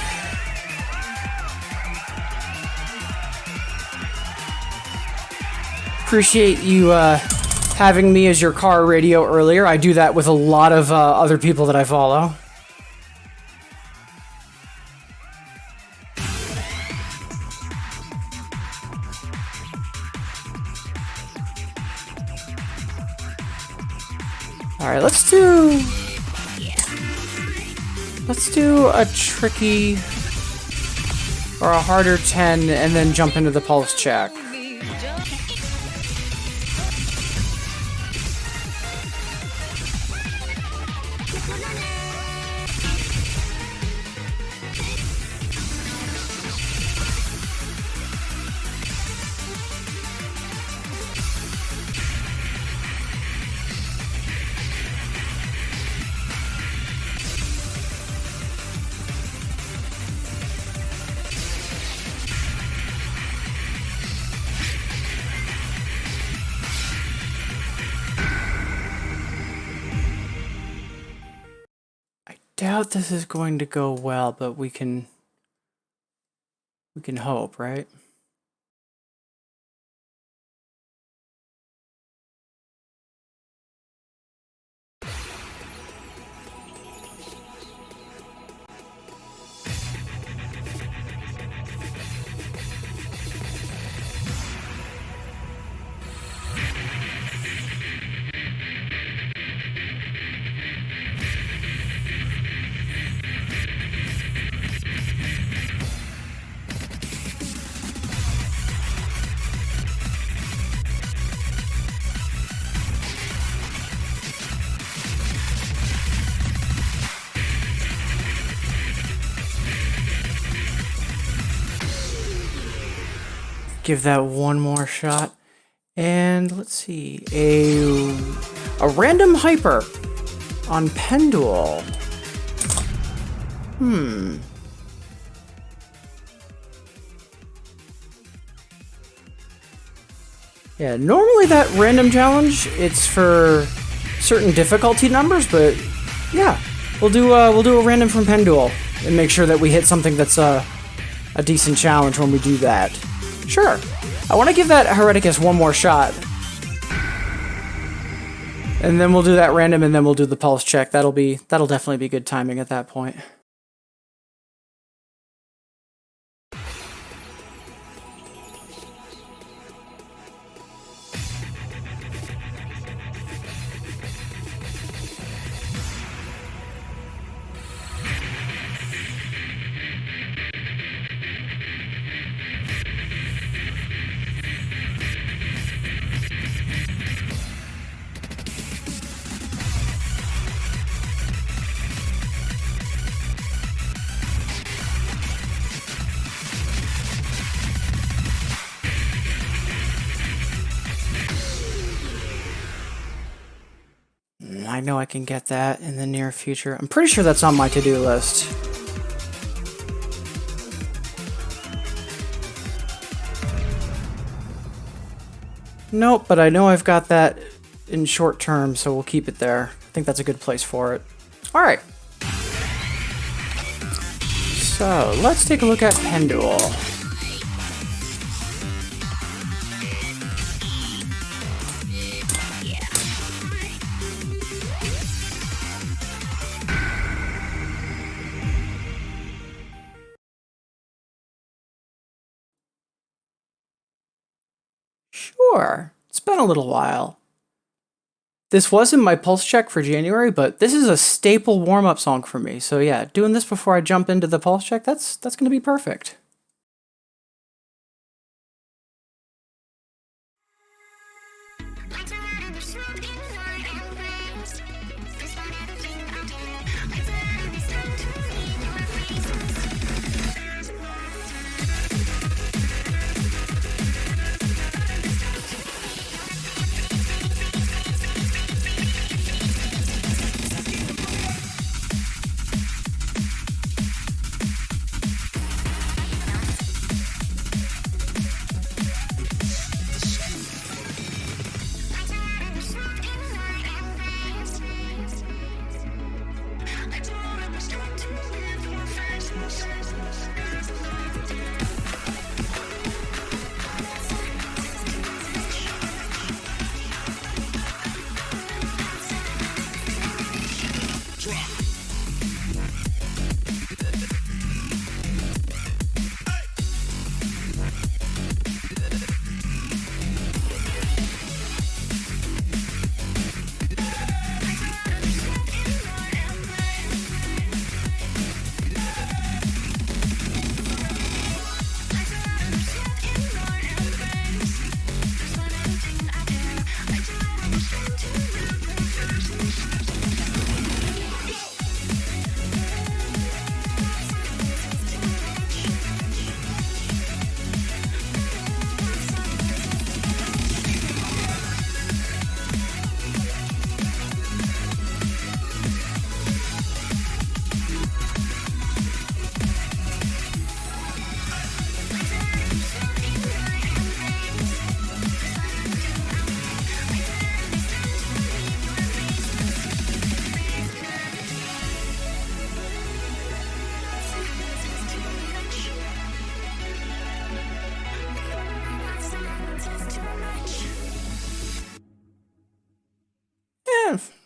Appreciate you having me as your car radio earlier. I do that with a lot of other people that I follow. Alright, let's do a tricky or a harder 10 and then jump into the pulse check. Doubt this is going to go well, but we can hope, right? give that one more shot. And let's see, a random hyper on Pendule. Yeah, normally that random challenge, it's for certain difficulty numbers, but yeah, we'll do a random from Pendule and make sure that we hit something that's a decent challenge when we do that. Sure. I want to give that Hereticus one more shot. And then we'll do that random, and then we'll do the pulse check. That'll definitely be good timing at that point. I know I can get that in the near future. I'm pretty sure that's on my to-do list. Nope, but I know I've got that in short term, so we'll keep it there. I think that's a good place for it. All right. So let's take a look at Pendule. Sure, it's been a little while. This wasn't my pulse check for January, but this is a staple warm-up song for me. So yeah, doing this before I jump into the pulse check, that's gonna be perfect.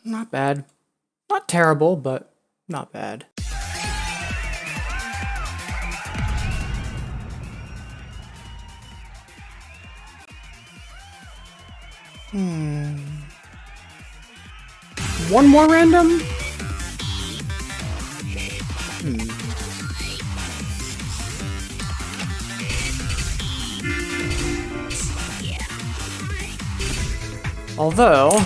Not bad. Not terrible, but not bad. One more random? Although...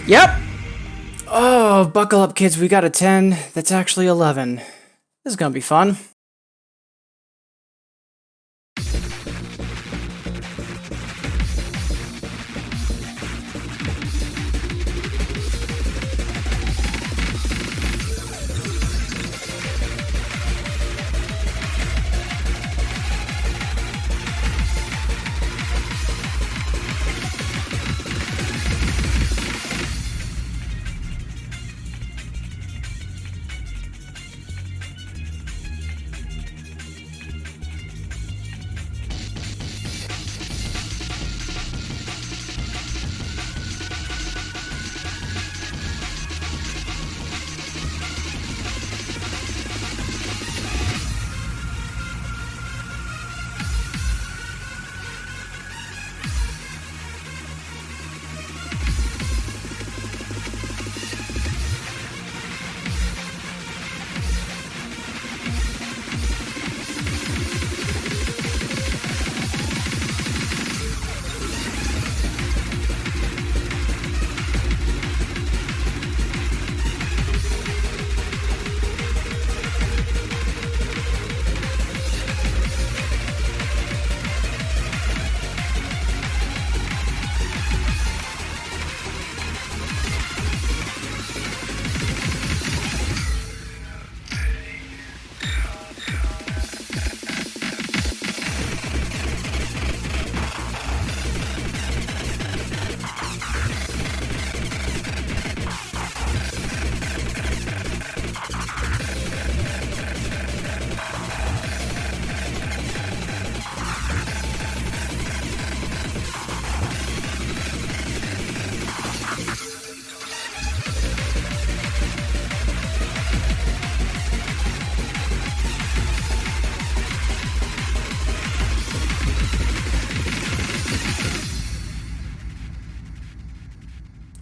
Yep. Oh, buckle up, kids. We got a 10. That's actually 11. This is gonna be fun.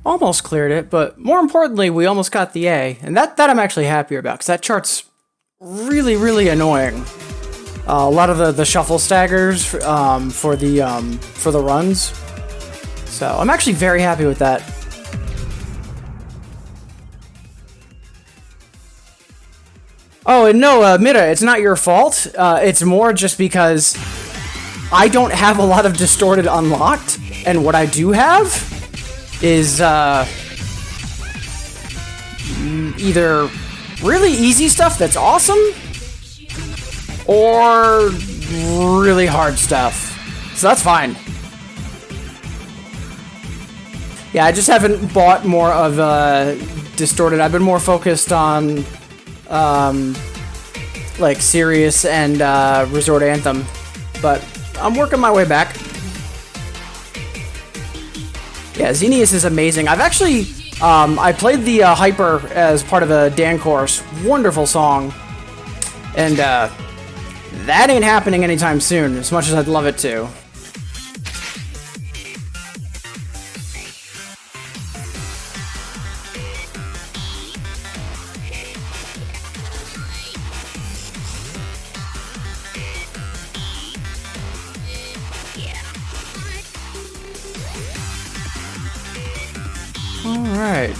Almost cleared it, but more importantly, we almost got the A, and that I'm actually happier about, because that chart's really annoying. A lot of the shuffle staggers for the runs, so I'm actually very happy with that. Oh, and no, Mira, it's not your fault. It's more just because I don't have a lot of distorted unlocked, and what I do have is either really easy stuff that's awesome, or really hard stuff. So that's fine. Yeah, I just haven't bought more of distorted. I've been more focused on like Sirius and Resort Anthem, but I'm working my way back. Yeah, Xenius is amazing. I've actually, I played the Hyper as part of a Dan course. Wonderful song. And that ain't happening anytime soon, as much as I'd love it to. All right.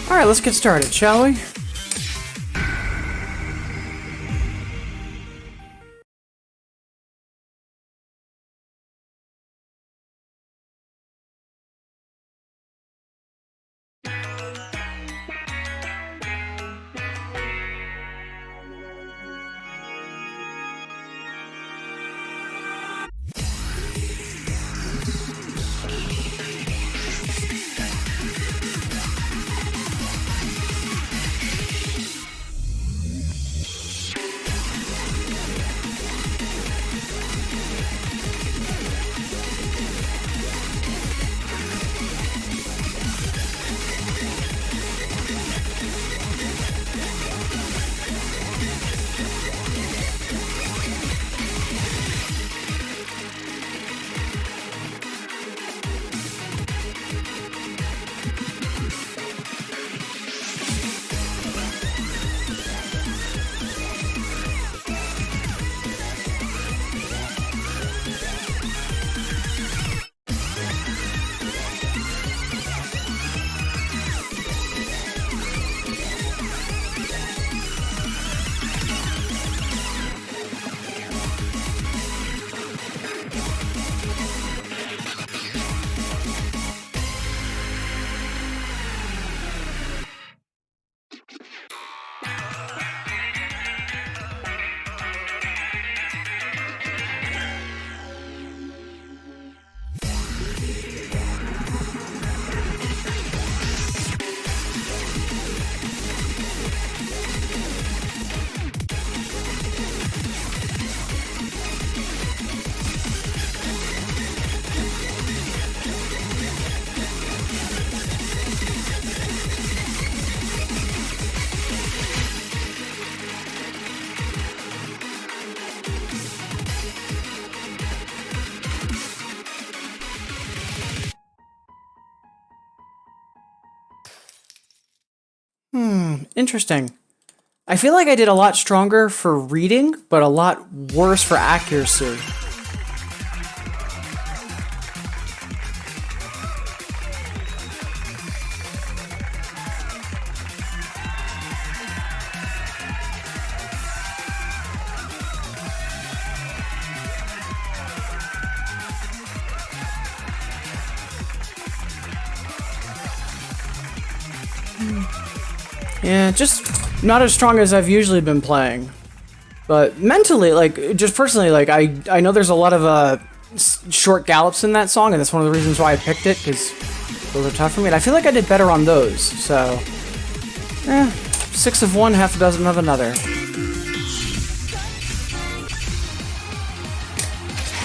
All right, let's get started, shall we? Interesting. I feel like I did a lot stronger for reading, but a lot worse for accuracy. Yeah, just not as strong as I've usually been playing. But mentally, like, just personally, like, I know there's a lot of short gallops in that song, and that's one of the reasons why I picked it, because those are tough for me. And I feel like I did better on those, so... 6 of one, half a dozen of another.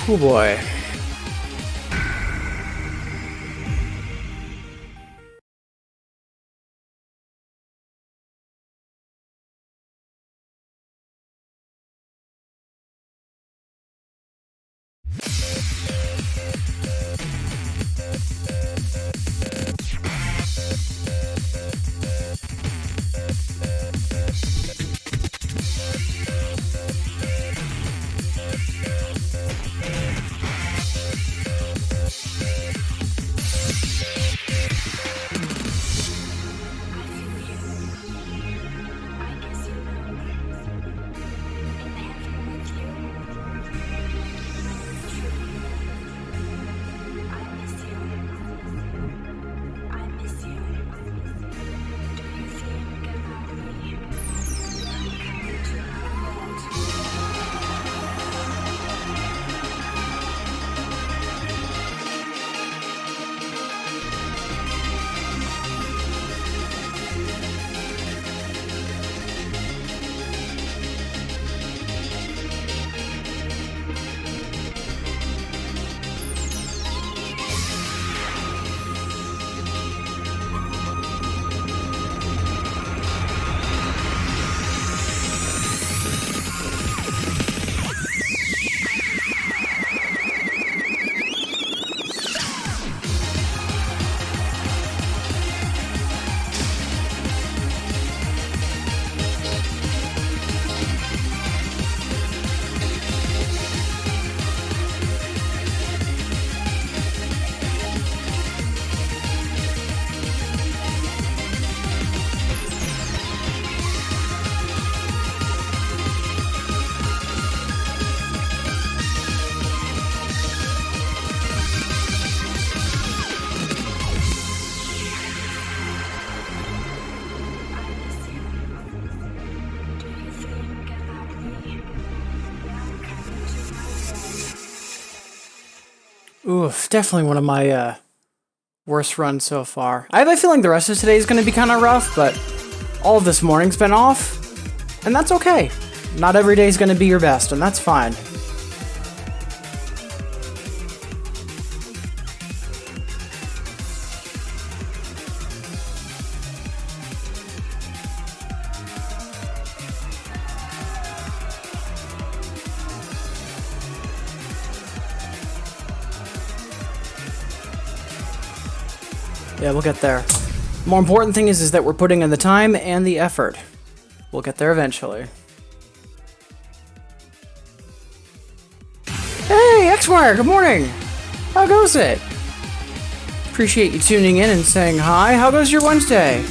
Oh boy. Oof, definitely one of my worst runs so far. I have a feeling the rest of today is going to be kind of rough, but all of this morning's been off, and that's okay. Not every day is going to be your best, and that's fine. Yeah, we'll get there. More important thing is that we're putting in the time and the effort. We'll get there eventually. Hey, Xwire, good morning! How goes it? Appreciate you tuning in and saying hi. How goes your Wednesday?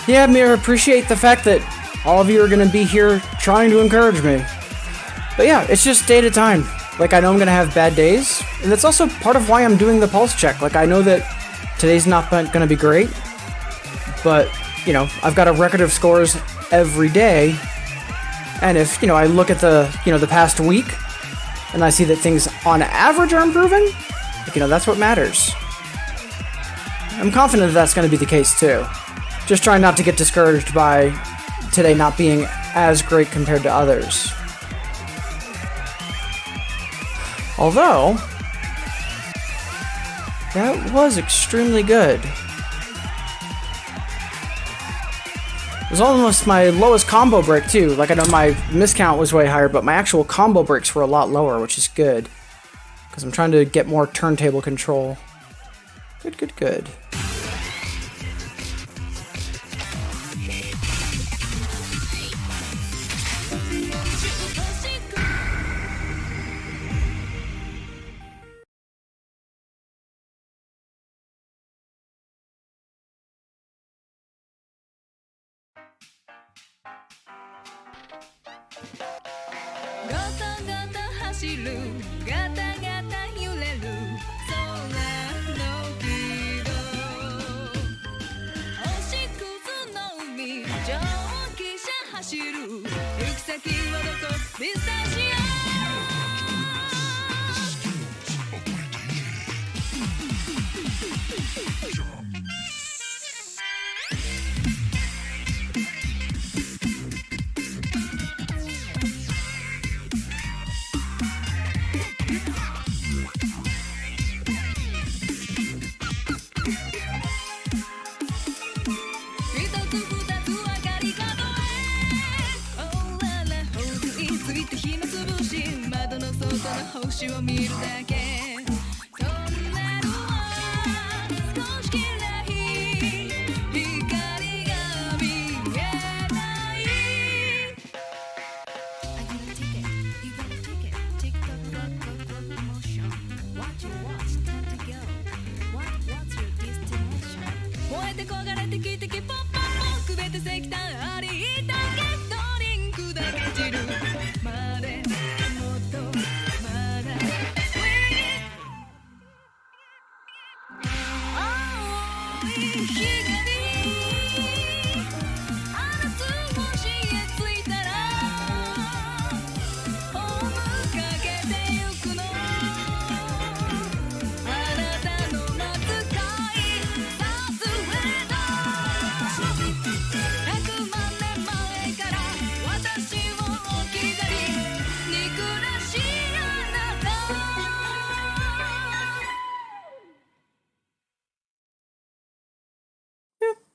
Yeah, Mir, appreciate the fact that all of you are gonna be here trying to encourage me. But yeah, it's just day to time. Like, I know I'm gonna have bad days, and that's also part of why I'm doing the pulse check. Like, I know that today's not gonna be great, but, you know, I've got a record of scores every day, and if, you know, I look at the, you know, the past week, and I see that things on average are improving, like, you know, that's what matters. I'm confident that that's gonna be the case too. Just trying not to get discouraged by today not being as great compared to others. Although, that was extremely good. It was almost my lowest combo break too. Like, I know my miscount was way higher, but my actual combo breaks were a lot lower, which is good. Because I'm trying to get more turntable control. Good, good, good.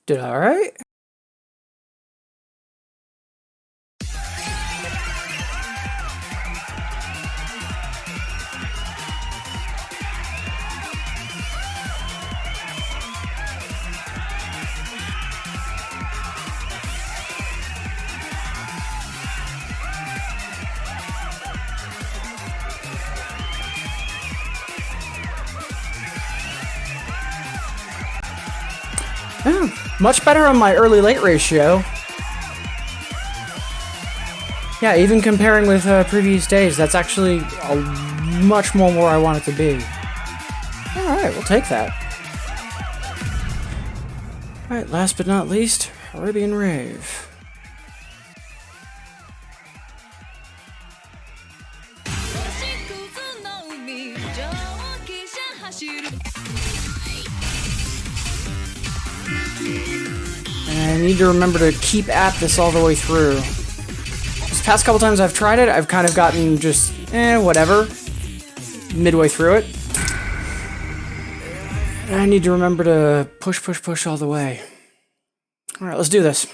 Did alright? Yeah, much better on my early-late ratio. Yeah, even comparing with previous days, that's actually much more where I want it to be. Alright, we'll take that. Alright, last but not least, Arabian Rave. And I need to remember to keep at this all the way through. This past couple times I've tried it, I've kind of gotten just, whatever, midway through it. And I need to remember to push, push, push all the way. Alright, let's do this.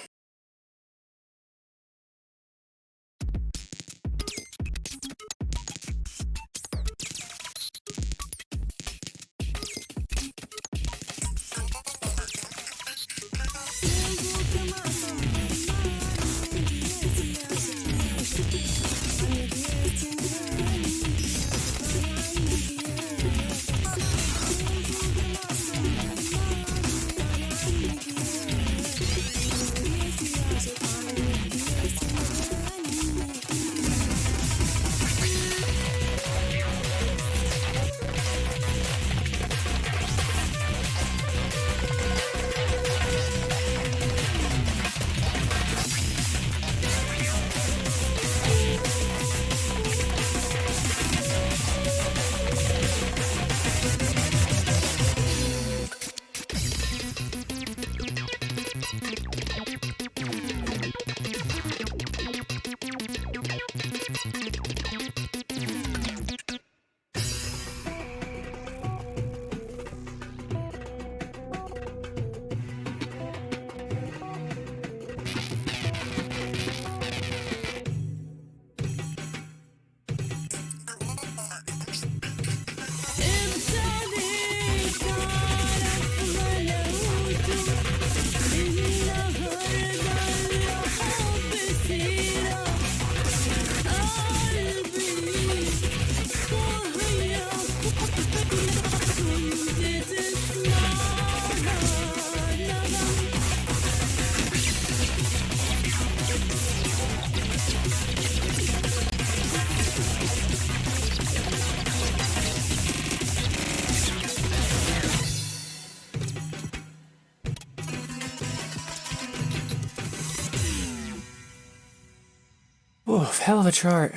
Ooh, hell of a chart.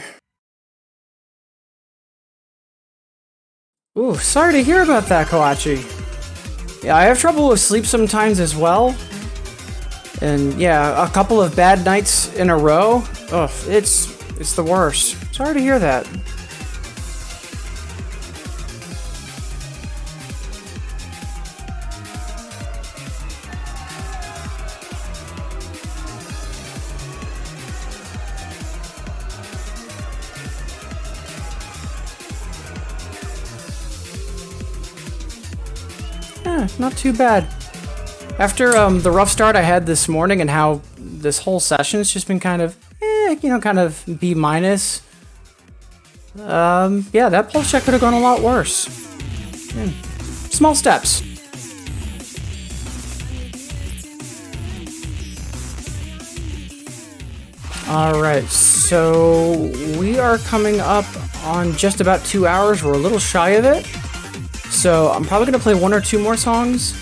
Ooh, sorry to hear about that, Kawachi. Yeah, I have trouble with sleep sometimes as well. And yeah, a couple of bad nights in a row. Ugh, it's the worst. Sorry to hear that. Yeah, not too bad. After the rough start I had this morning and how this whole session's just been kind of, kind of B minus. Yeah, that pulse check could have gone a lot worse. Yeah. Small steps. Alright, so we are coming up on just about 2 hours. We're a little shy of it. So I'm probably going to play one or two more songs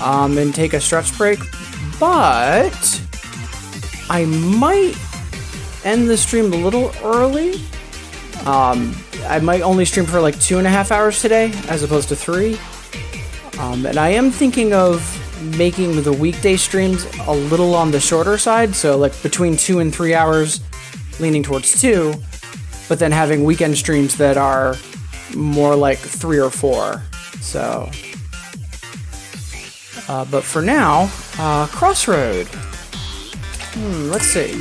and take a stretch break. But I might end the stream a little early. I might only stream for like 2.5 hours today as opposed to 3. And I am thinking of making the weekday streams a little on the shorter side. So like between 2 and 3 hours, leaning towards 2. But then having weekend streams that are more like 3 or 4. So, but for now, Crossroad. Let's see.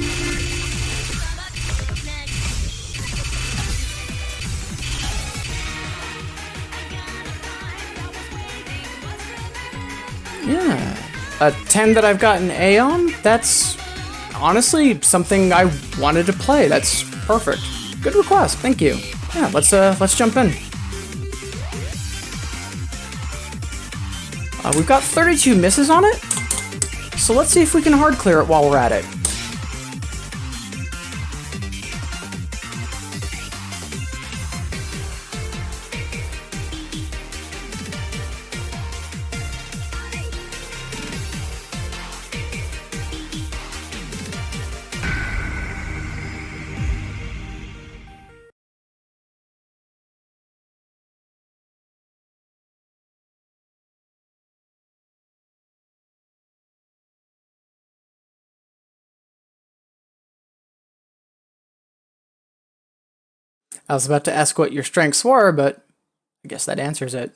Yeah, a 10 that I've gotten A on. That's honestly something I wanted to play. That's perfect. Good request. Thank you. Yeah, let's jump in. We've got 32 misses on it, so let's see if we can hard clear it while we're at it. I was about to ask what your strengths were, but I guess that answers it.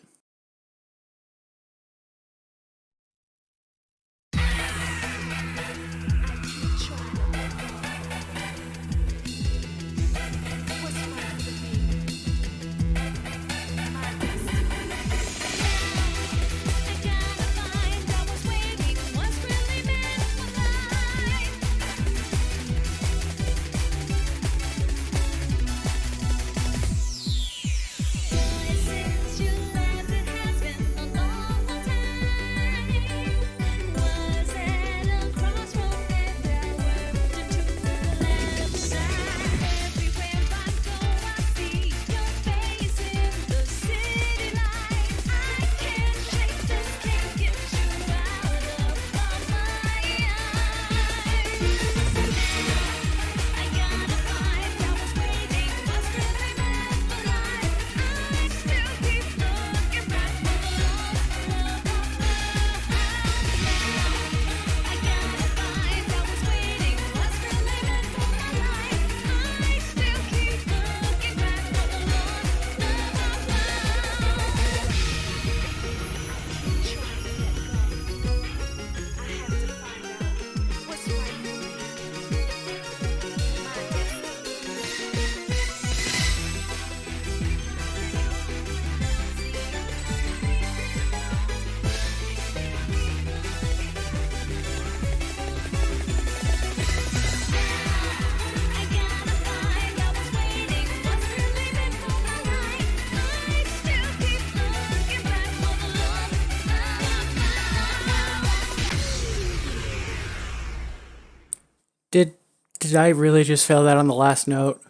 Did I really just fail that on the last note?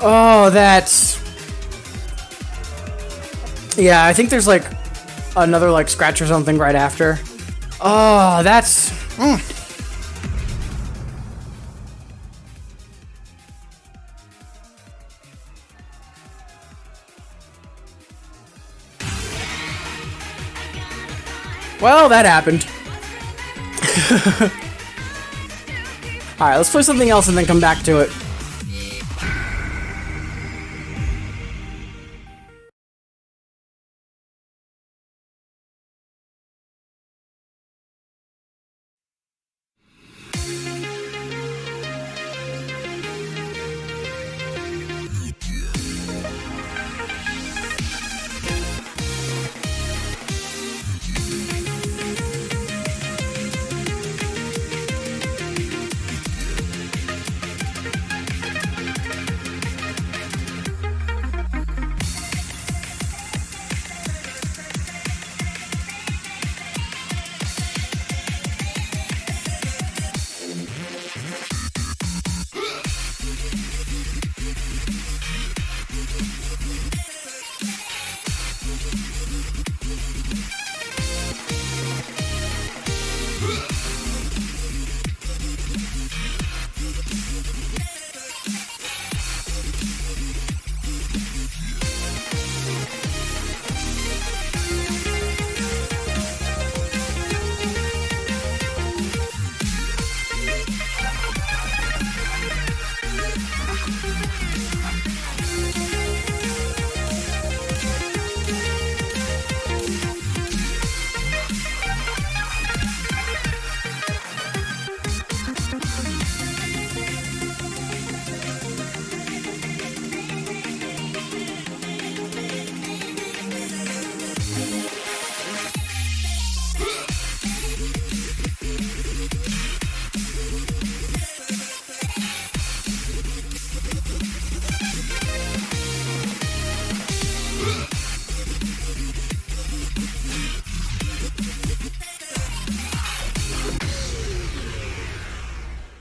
Oh, that's... Yeah, I think there's like another like scratch or something right after. Oh, that's... Well, that happened. Alright, let's play something else and then come back to it.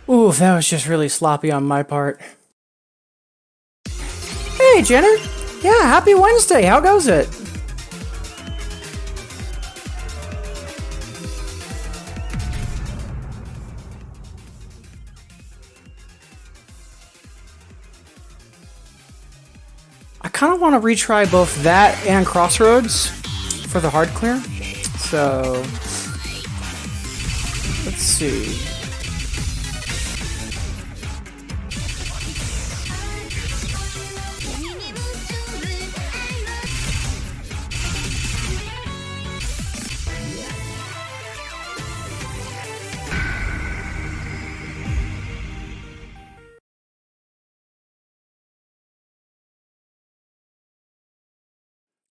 Oof, that was just really sloppy on my part. Hey, Jenner! Yeah, happy Wednesday! How goes it? I kind of want to retry both that and Crossroads for the hard clear. So, let's see.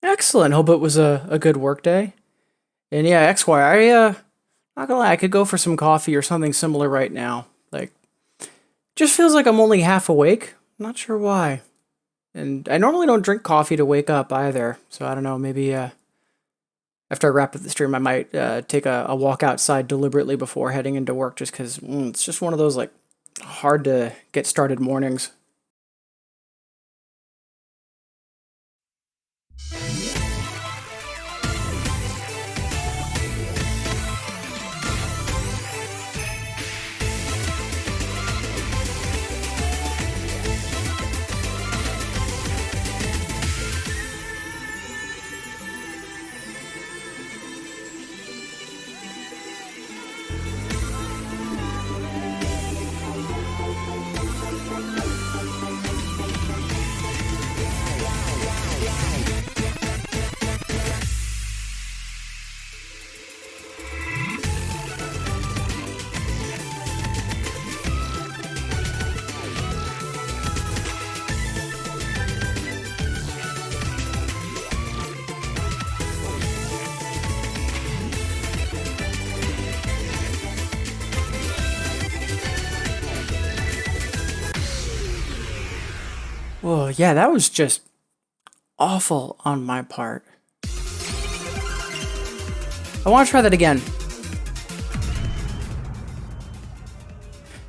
Excellent. Hope it was a good work day. And yeah, XY, not gonna lie, I could go for some coffee or something similar right now. Like, just feels like I'm only half awake. Not sure why. And I normally don't drink coffee to wake up either. So I don't know, maybe after I wrap up the stream, I might take a walk outside deliberately before heading into work just because it's just one of those, like, hard to get started mornings. Whoa, yeah, that was just awful on my part. I want to try that again.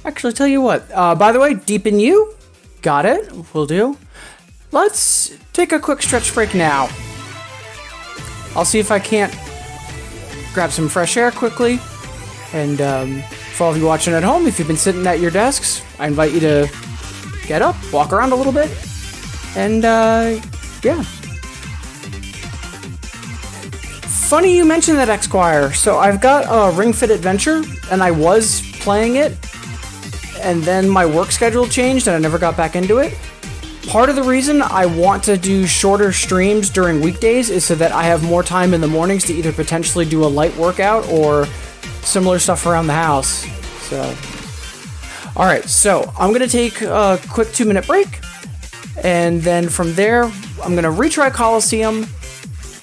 Actually, tell you what, by the way, Deep in You, got it, will do. Let's take a quick stretch break now. I'll see if I can't grab some fresh air quickly. And for all of you watching at home, if you've been sitting at your desks, I invite you to get up, walk around a little bit, and yeah. Funny you mentioned that, Xquire. So I've got Ring Fit Adventure, and I was playing it, and then my work schedule changed, and I never got back into it. Part of the reason I want to do shorter streams during weekdays is so that I have more time in the mornings to either potentially do a light workout or similar stuff around the house. So, all right, so I'm gonna take a quick 2-minute break, and then from there, I'm gonna retry Coliseum.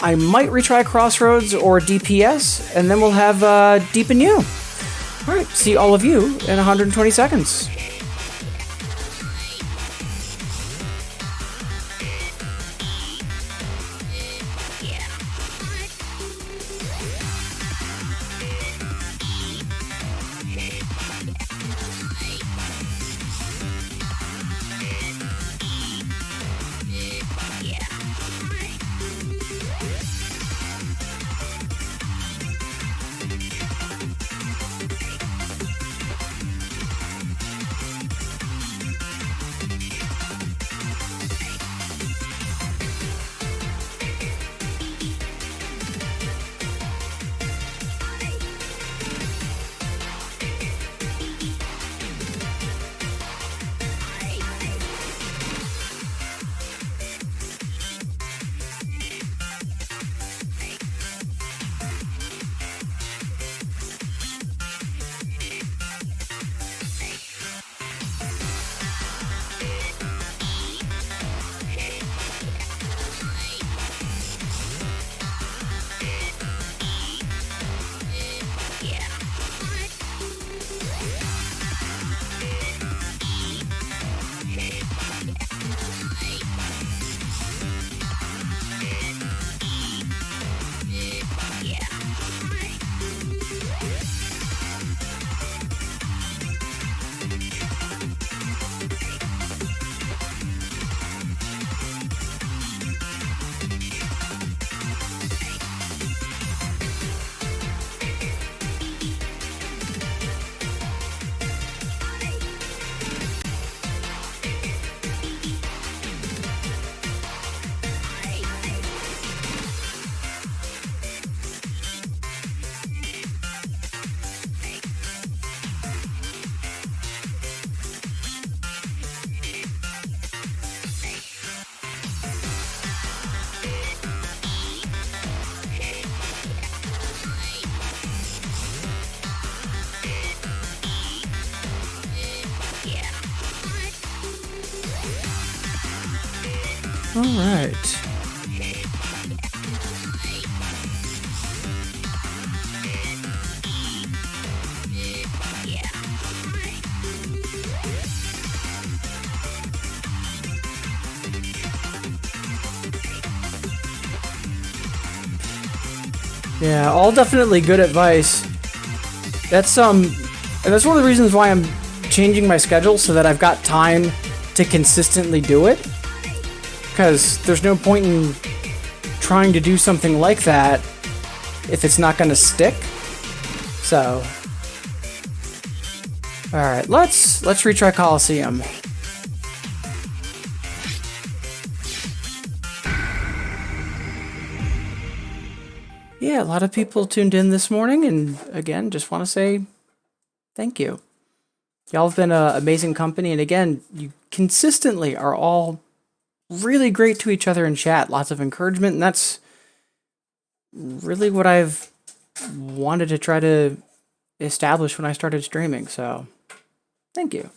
I might retry Crossroads or DPS, and then we'll have Deep in You. All right, see all of you in 120 seconds. All right. Yeah, all definitely good advice. That's and that's one of the reasons why I'm changing my schedule so that I've got time to consistently do it. Because there's no point in trying to do something like that if it's not going to stick. So, all right, let's retry Coliseum. Yeah, a lot of people tuned in this morning, and again, just want to say thank you. Y'all have been an amazing company, and again, you consistently are all really great to each other in chat. Lots of encouragement, and that's really what I've wanted to try to establish when I started streaming, so thank you.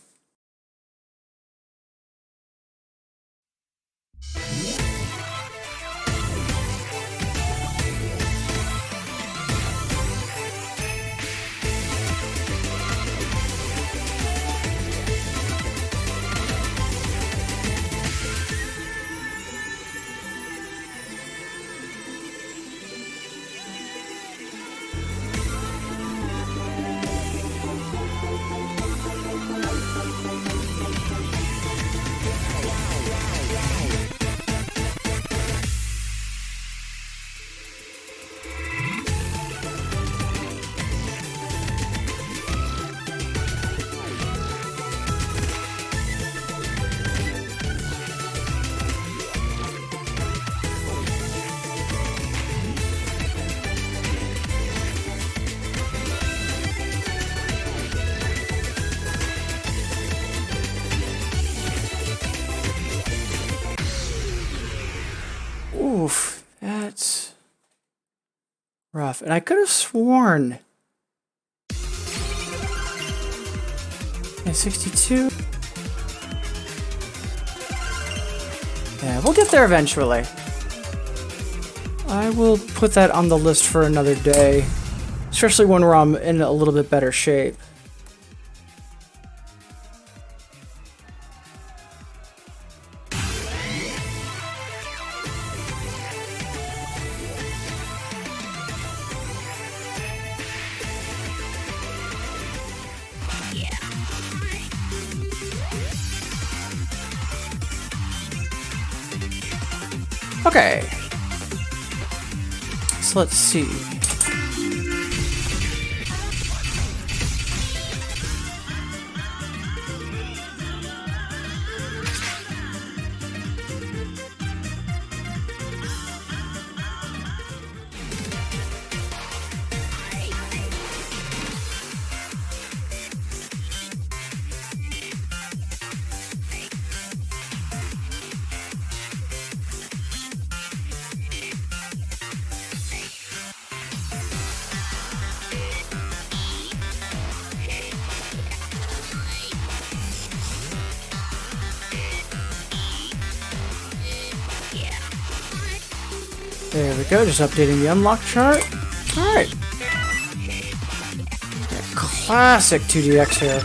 Oof, that's rough. And I could have sworn. Yeah, 62. Yeah, we'll get there eventually. I will put that on the list for another day, especially when I'm in a little bit better shape. Okay. So let's see. There we go, just updating the unlock chart. Alright. Yeah, classic 2DX here.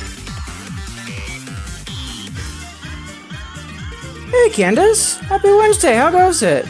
Hey Candace! Happy Wednesday, how goes it?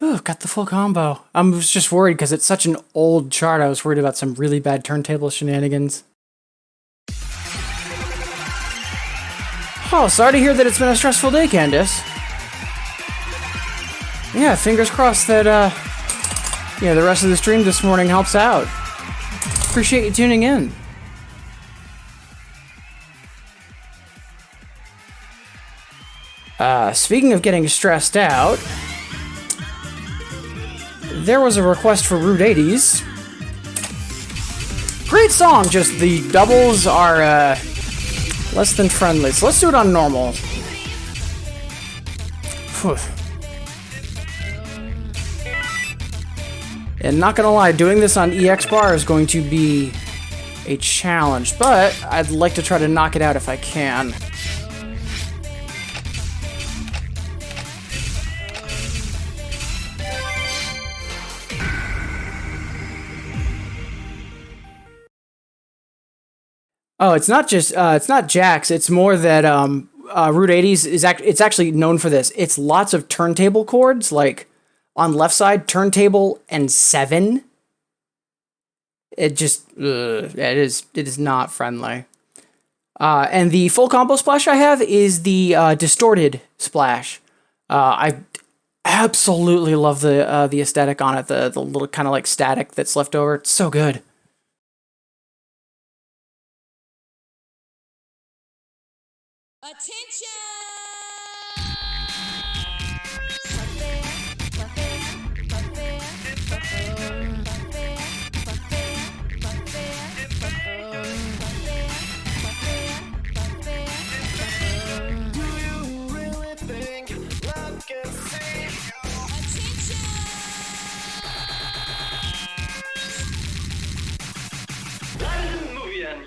Ooh, got the full combo. I was just worried because it's such an old chart. I was worried about some really bad turntable shenanigans. Oh, sorry to hear that it's been a stressful day, Candace. Yeah, fingers crossed that, yeah, the rest of the stream this morning helps out. Appreciate you tuning in. Speaking of getting stressed out, there was a request for Route 80s. Great song, just the doubles are, less than friendly. So let's do it on normal. Whew. And not gonna lie, doing this on EX bar is going to be a challenge, but I'd like to try to knock it out if I can. Oh, it's not just, it's not jacks. It's more that Route 80s is it's actually known for this. It's lots of turntable chords, like on left side, turntable and 7. It just, it is not friendly. And the full combo splash I have is the distorted splash. I absolutely love the aesthetic on it. The little kind of like static that's left over. It's so good.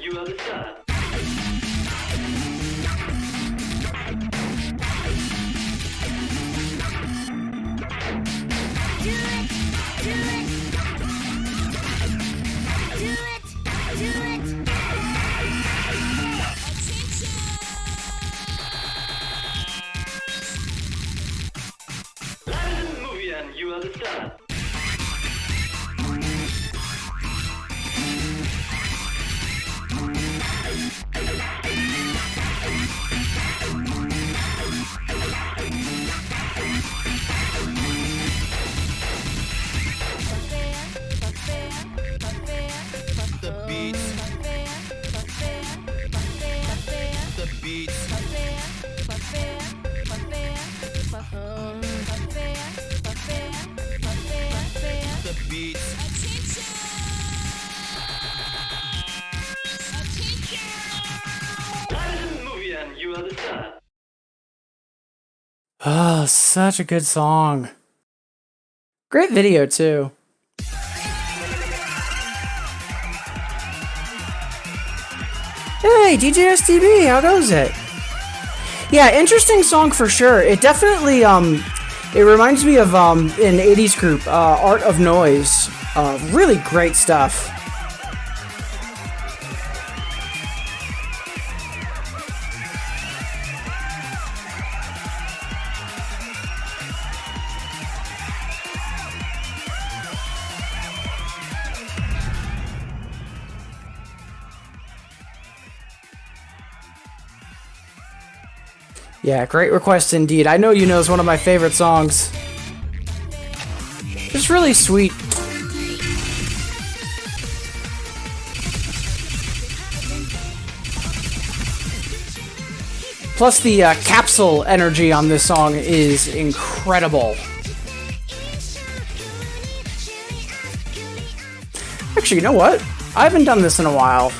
You are the star. You are the star. The beats. The beats. The beats. You are the star. Oh, such a good song. Great video too. Hey, DJ STB, how goes it? Yeah, interesting song for sure. It definitely it reminds me of an 80s group, Art of Noise. Really great stuff. Yeah, great request indeed. I know you know it's one of my favorite songs. It's really sweet. Plus the capsule energy on this song is incredible. Actually, you know what? I haven't done this in a while.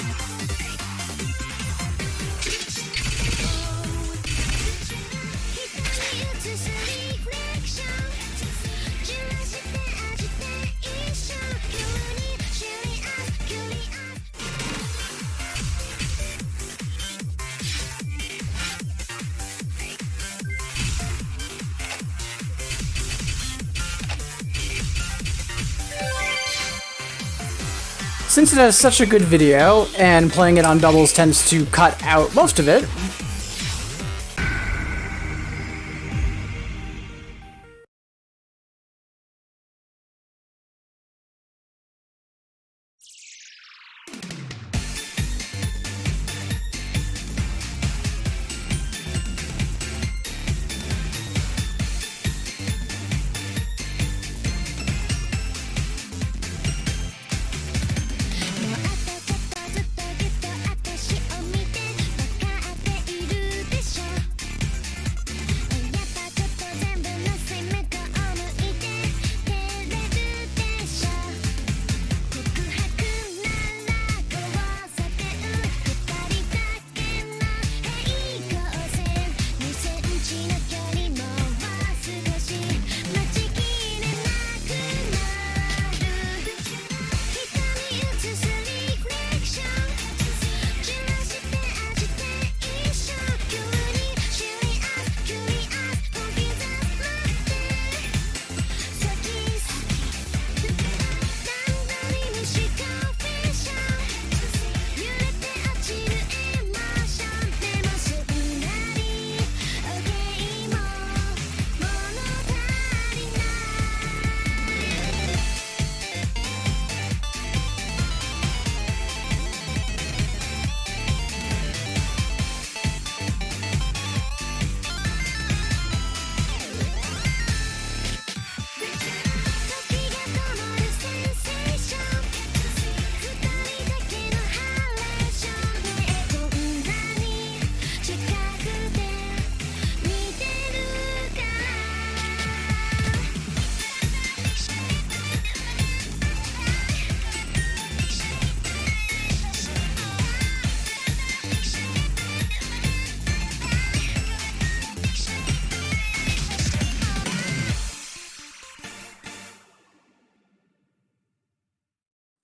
Since it has such a good video, and playing it on doubles tends to cut out most of it,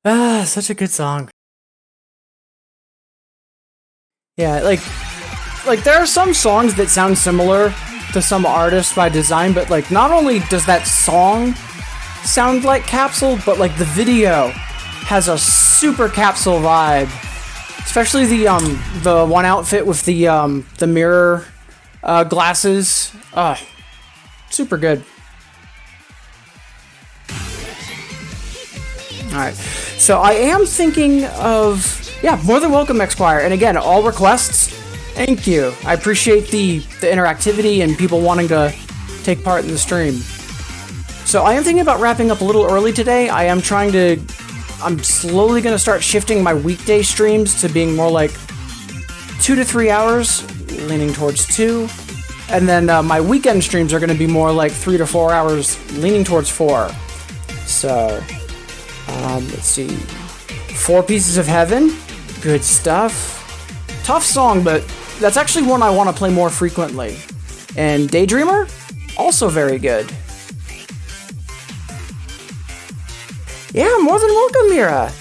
Ah, such a good song. Yeah, like there are some songs that sound similar to some artists by design, but like not only does that song sound like Capsule, but like the video has a super Capsule vibe. Especially the one outfit with the mirror glasses. Super good. Alright. So I am thinking of more than welcome, Xquire. And again, all requests, thank you. I appreciate the interactivity and people wanting to take part in the stream. So I am thinking about wrapping up a little early today. I'm slowly going to start shifting my weekday streams to being more like 2 to 3 hours, leaning towards 2. And then my weekend streams are going to be more like 3 to 4 hours, leaning towards 4. So, let's see. 4 Pieces of Heaven, good stuff. Tough song, but that's actually one I want to play more frequently. And Daydreamer, also very good. Yeah, more than welcome, Mira.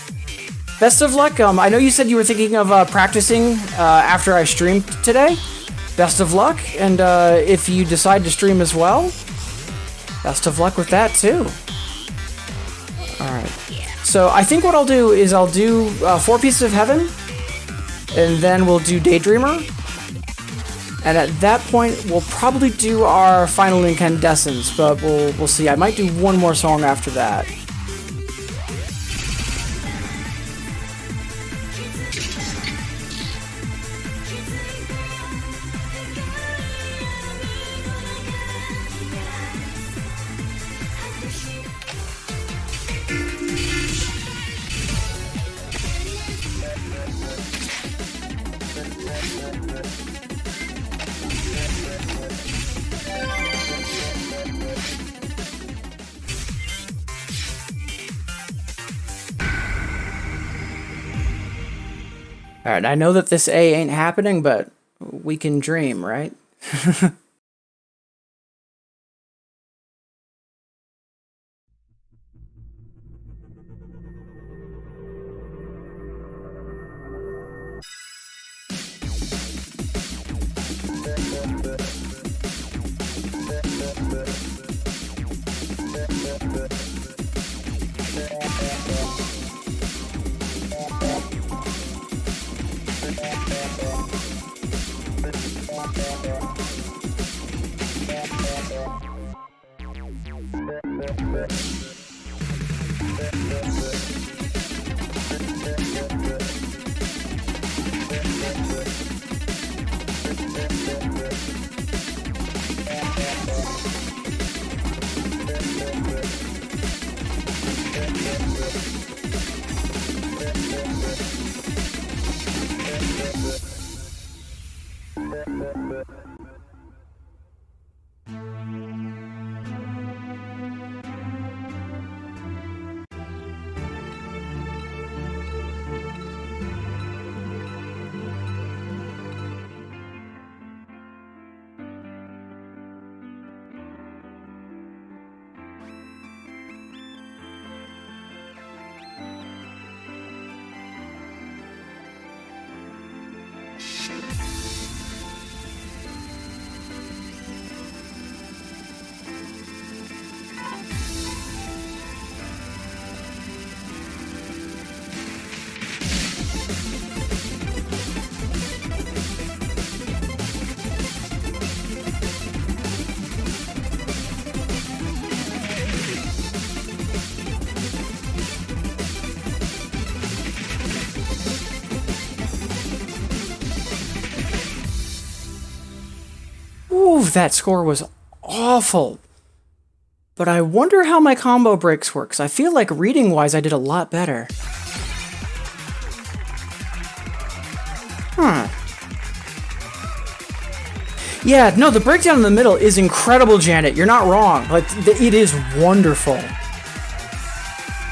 Best of luck. I know you said you were thinking of practicing after I streamed today. Best of luck, and if you decide to stream as well, best of luck with that too. Alright. So I think what I'll do is I'll do 4 Pieces of Heaven, and then we'll do Daydreamer. And at that point, we'll probably do our final Incandescence, but we'll see. I might do one more song after that. Alright, I know that this A ain't happening, but we can dream, right? Ooh, that score was awful. But I wonder how my combo breaks work, 'cause I feel like reading-wise I did a lot better. Huh. Yeah, no, the breakdown in the middle is incredible, Janet. You're not wrong. Like, it is wonderful.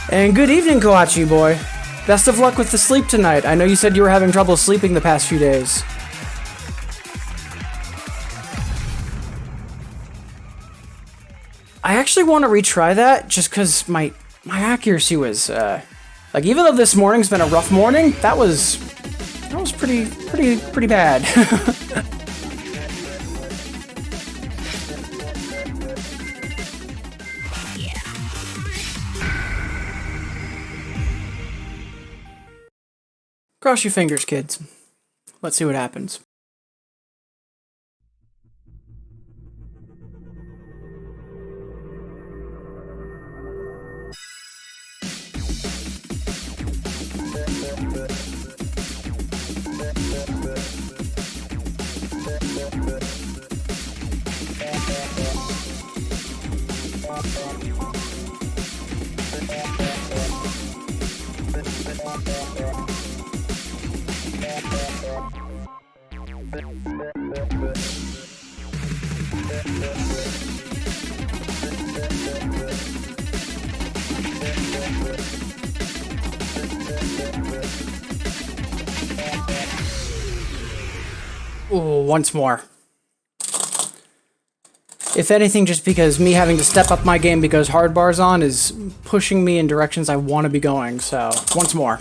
And good evening, Koachi boy. Best of luck with the sleep tonight. I know you said you were having trouble sleeping the past few days. I actually want to retry that just because my accuracy was Like, even though this morning's been a rough morning, that was pretty bad. Cross your fingers, kids. Let's see what happens. Ooh, once more. If anything, just because me having to step up my game because hard bar's on is pushing me in directions I want to be going, so once more.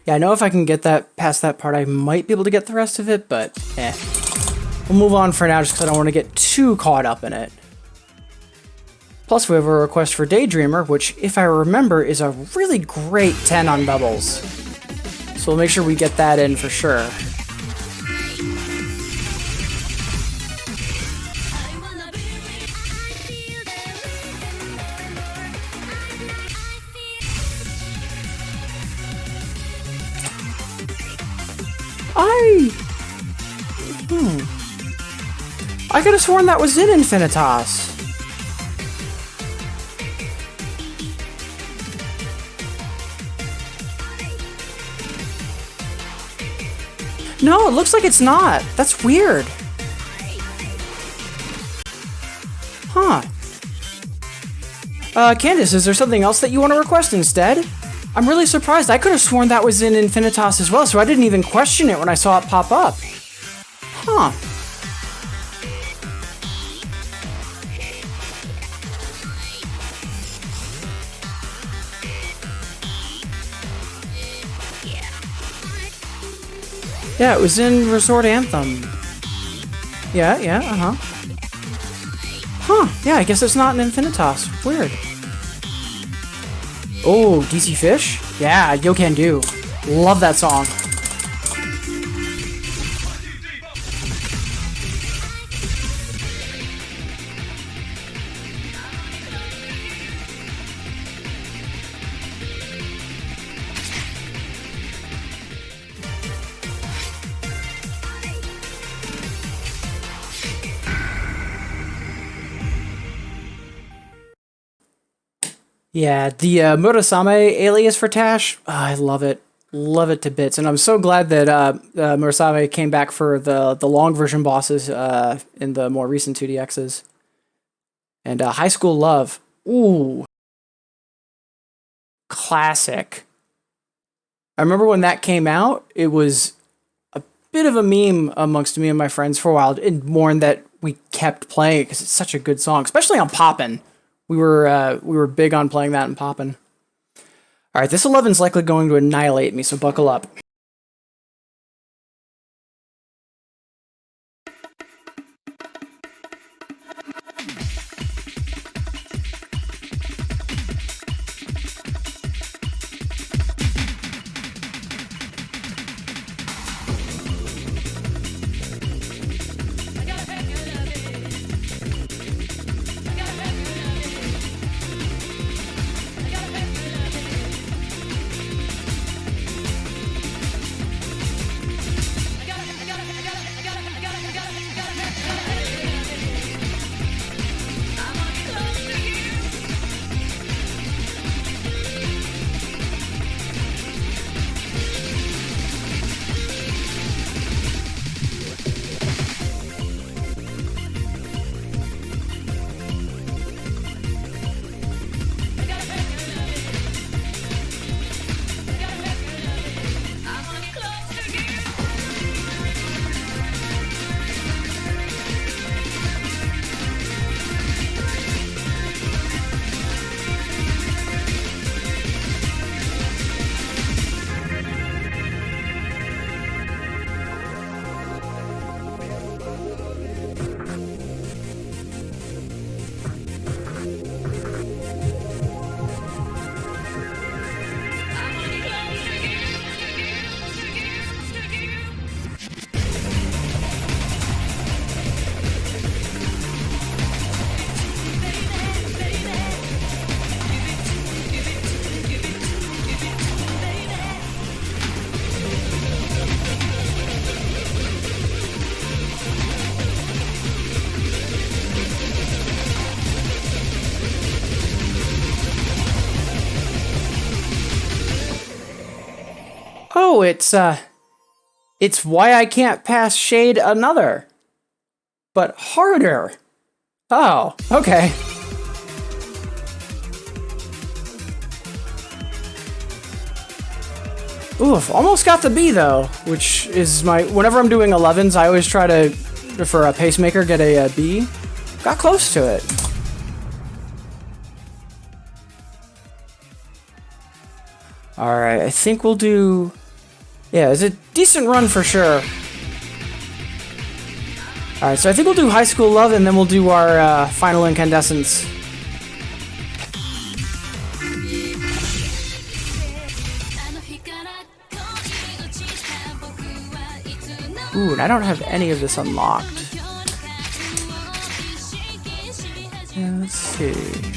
Yeah, I know if I can get that past that part, I might be able to get the rest of it, but we'll move on for now just because I don't want to get too caught up in it. Plus, we have a request for Daydreamer, which, if I remember, is a really great 10 on doubles. So we'll make sure we get that in for sure. I could have sworn that was in Infinitas. No, it looks like it's not. That's weird. Huh. Candace, is there something else that you want to request instead? I'm really surprised. I could have sworn that was in Infinitas as well, so I didn't even question it when I saw it pop up. Huh. Yeah, it was in Resort Anthem. Yeah, uh-huh. Huh, yeah, I guess it's not in Infinitas. Weird. Oh, DC Fish? Yeah, Yo Can Do. Love that song. Yeah, the Murasame alias for Tash, I love it. Love it to bits. And I'm so glad that Murasame came back for the long version bosses in the more recent 2DXs. And High School Love. Ooh. Classic. I remember when that came out, it was a bit of a meme amongst me and my friends for a while, and more in that we kept playing it because it's such a good song, especially on Poppin'. We were big on playing that and Poppin'. All right, this 11's likely going to annihilate me, so buckle up. Oh, it's Why I Can't Pass Shade Another, but harder. Oh, okay. Oof, almost got the B though, which is whenever I'm doing 11s, I always try to, for a pacemaker, get a B. Got close to it. Alright, I think we'll do... Yeah, it's a decent run for sure. Alright, so I think we'll do High School Love, and then we'll do our final incandescence. Ooh, and I don't have any of this unlocked. Yeah, let's see.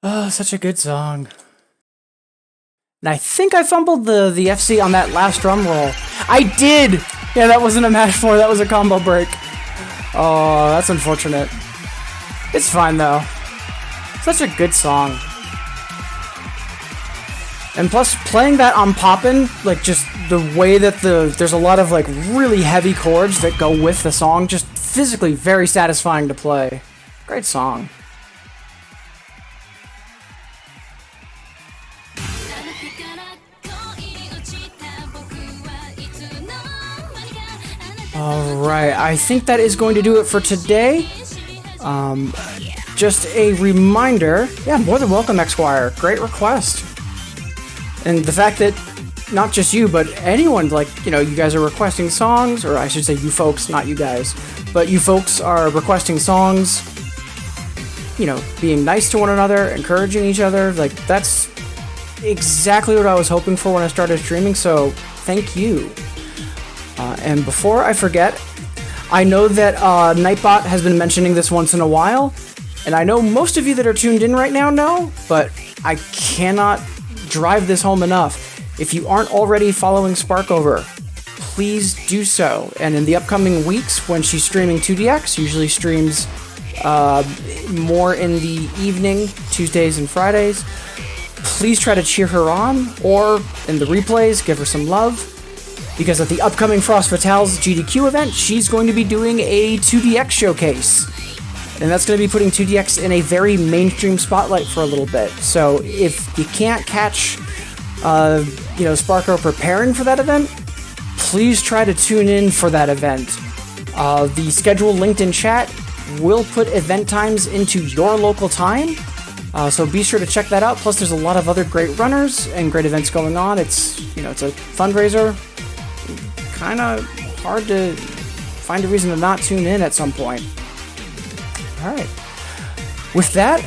Oh, such a good song. And I think I fumbled the FC on that last drum roll. I did! Yeah, that wasn't a match 4, that was a combo break. Oh, that's unfortunate. It's fine though. Such a good song. And plus, playing that on Poppin', like just the way that there's a lot of like really heavy chords that go with the song, just physically very satisfying to play. Great song. Alright, I think that is going to do it for today. Just a reminder, yeah, more than welcome, Xquire. Great request. And the fact that not just you, but anyone, like, you know, you guys are requesting songs, or I should say you folks, not you guys, but you folks are requesting songs, you know, being nice to one another, encouraging each other, like, that's exactly what I was hoping for when I started streaming, so thank you. And before I forget, I know that Nightbot has been mentioning this once in a while, and I know most of you that are tuned in right now know, but I cannot drive this home enough. If you aren't already following Sparkover, please do so. And in the upcoming weeks, when she's streaming 2DX, usually streams more in the evening, Tuesdays and Fridays, please try to cheer her on, or in the replays, give her some love. because at the upcoming Frost Fatale's GDQ event, she's going to be doing a 2DX showcase. And that's going to be putting 2DX in a very mainstream spotlight for a little bit. So if you can't catch, Sparko preparing for that event, please try to tune in for that event. The schedule linked in chat will put event times into your local time. So be sure to check that out. Plus, there's a lot of other great runners and great events going on. It's a fundraiser. Kind of hard to find a reason to not tune in at some point. All right. With that,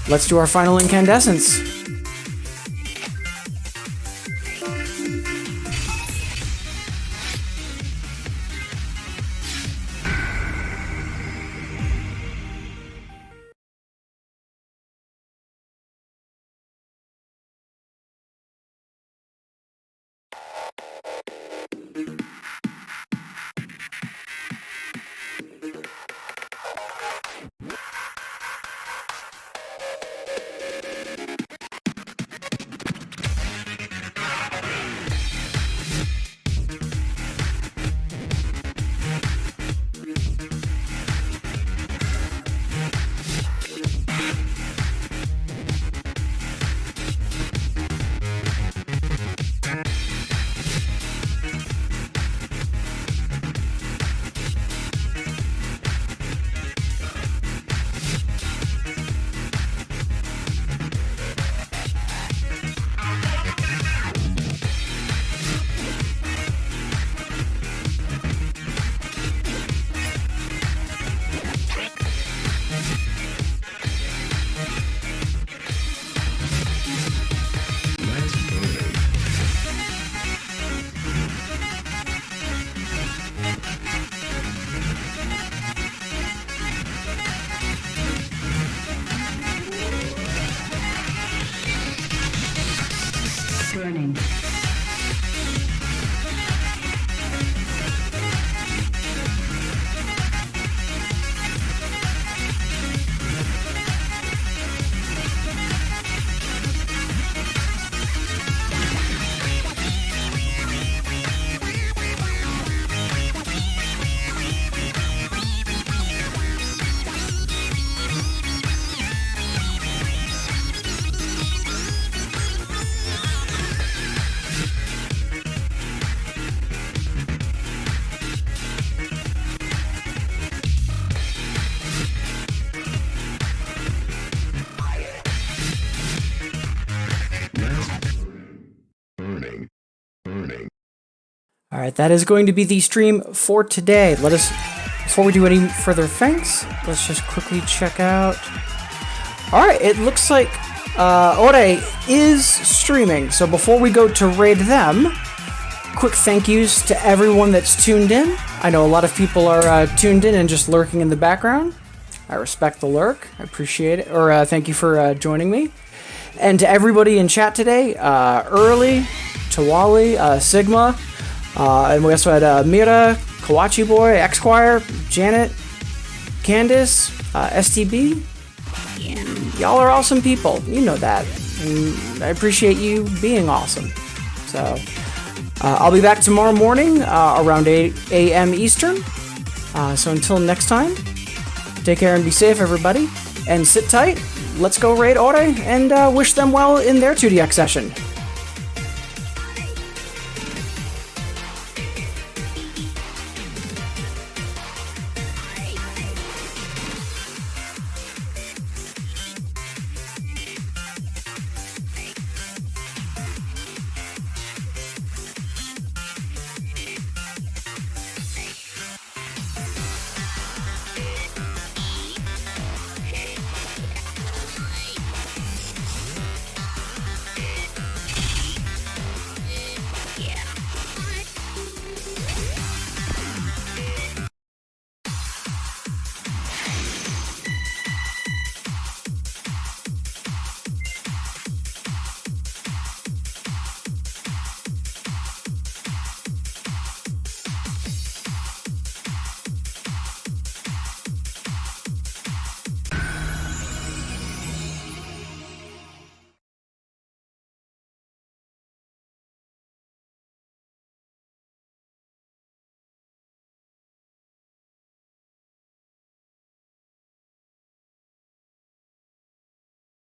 let's do our final incandescence. Burning. All right, that is going to be the stream for today. Before we do any further thanks, let's just quickly check out. All right, it looks like Ore is streaming. So before we go to raid them, quick thank yous to everyone that's tuned in. I know a lot of people are tuned in and just lurking in the background. I respect the lurk. I appreciate it. Or thank you for joining me. And to everybody in chat today, Early, Tawali, Sigma, and we also had Mira, Kawachi Boy, Xquire, Janet, Candice, STB. Y'all are awesome people. You know that. And I appreciate you being awesome. So, I'll be back tomorrow morning around 8 a.m. Eastern. So until next time, take care and be safe, everybody. And sit tight. Let's go raid Ore and wish them well in their 2DX session.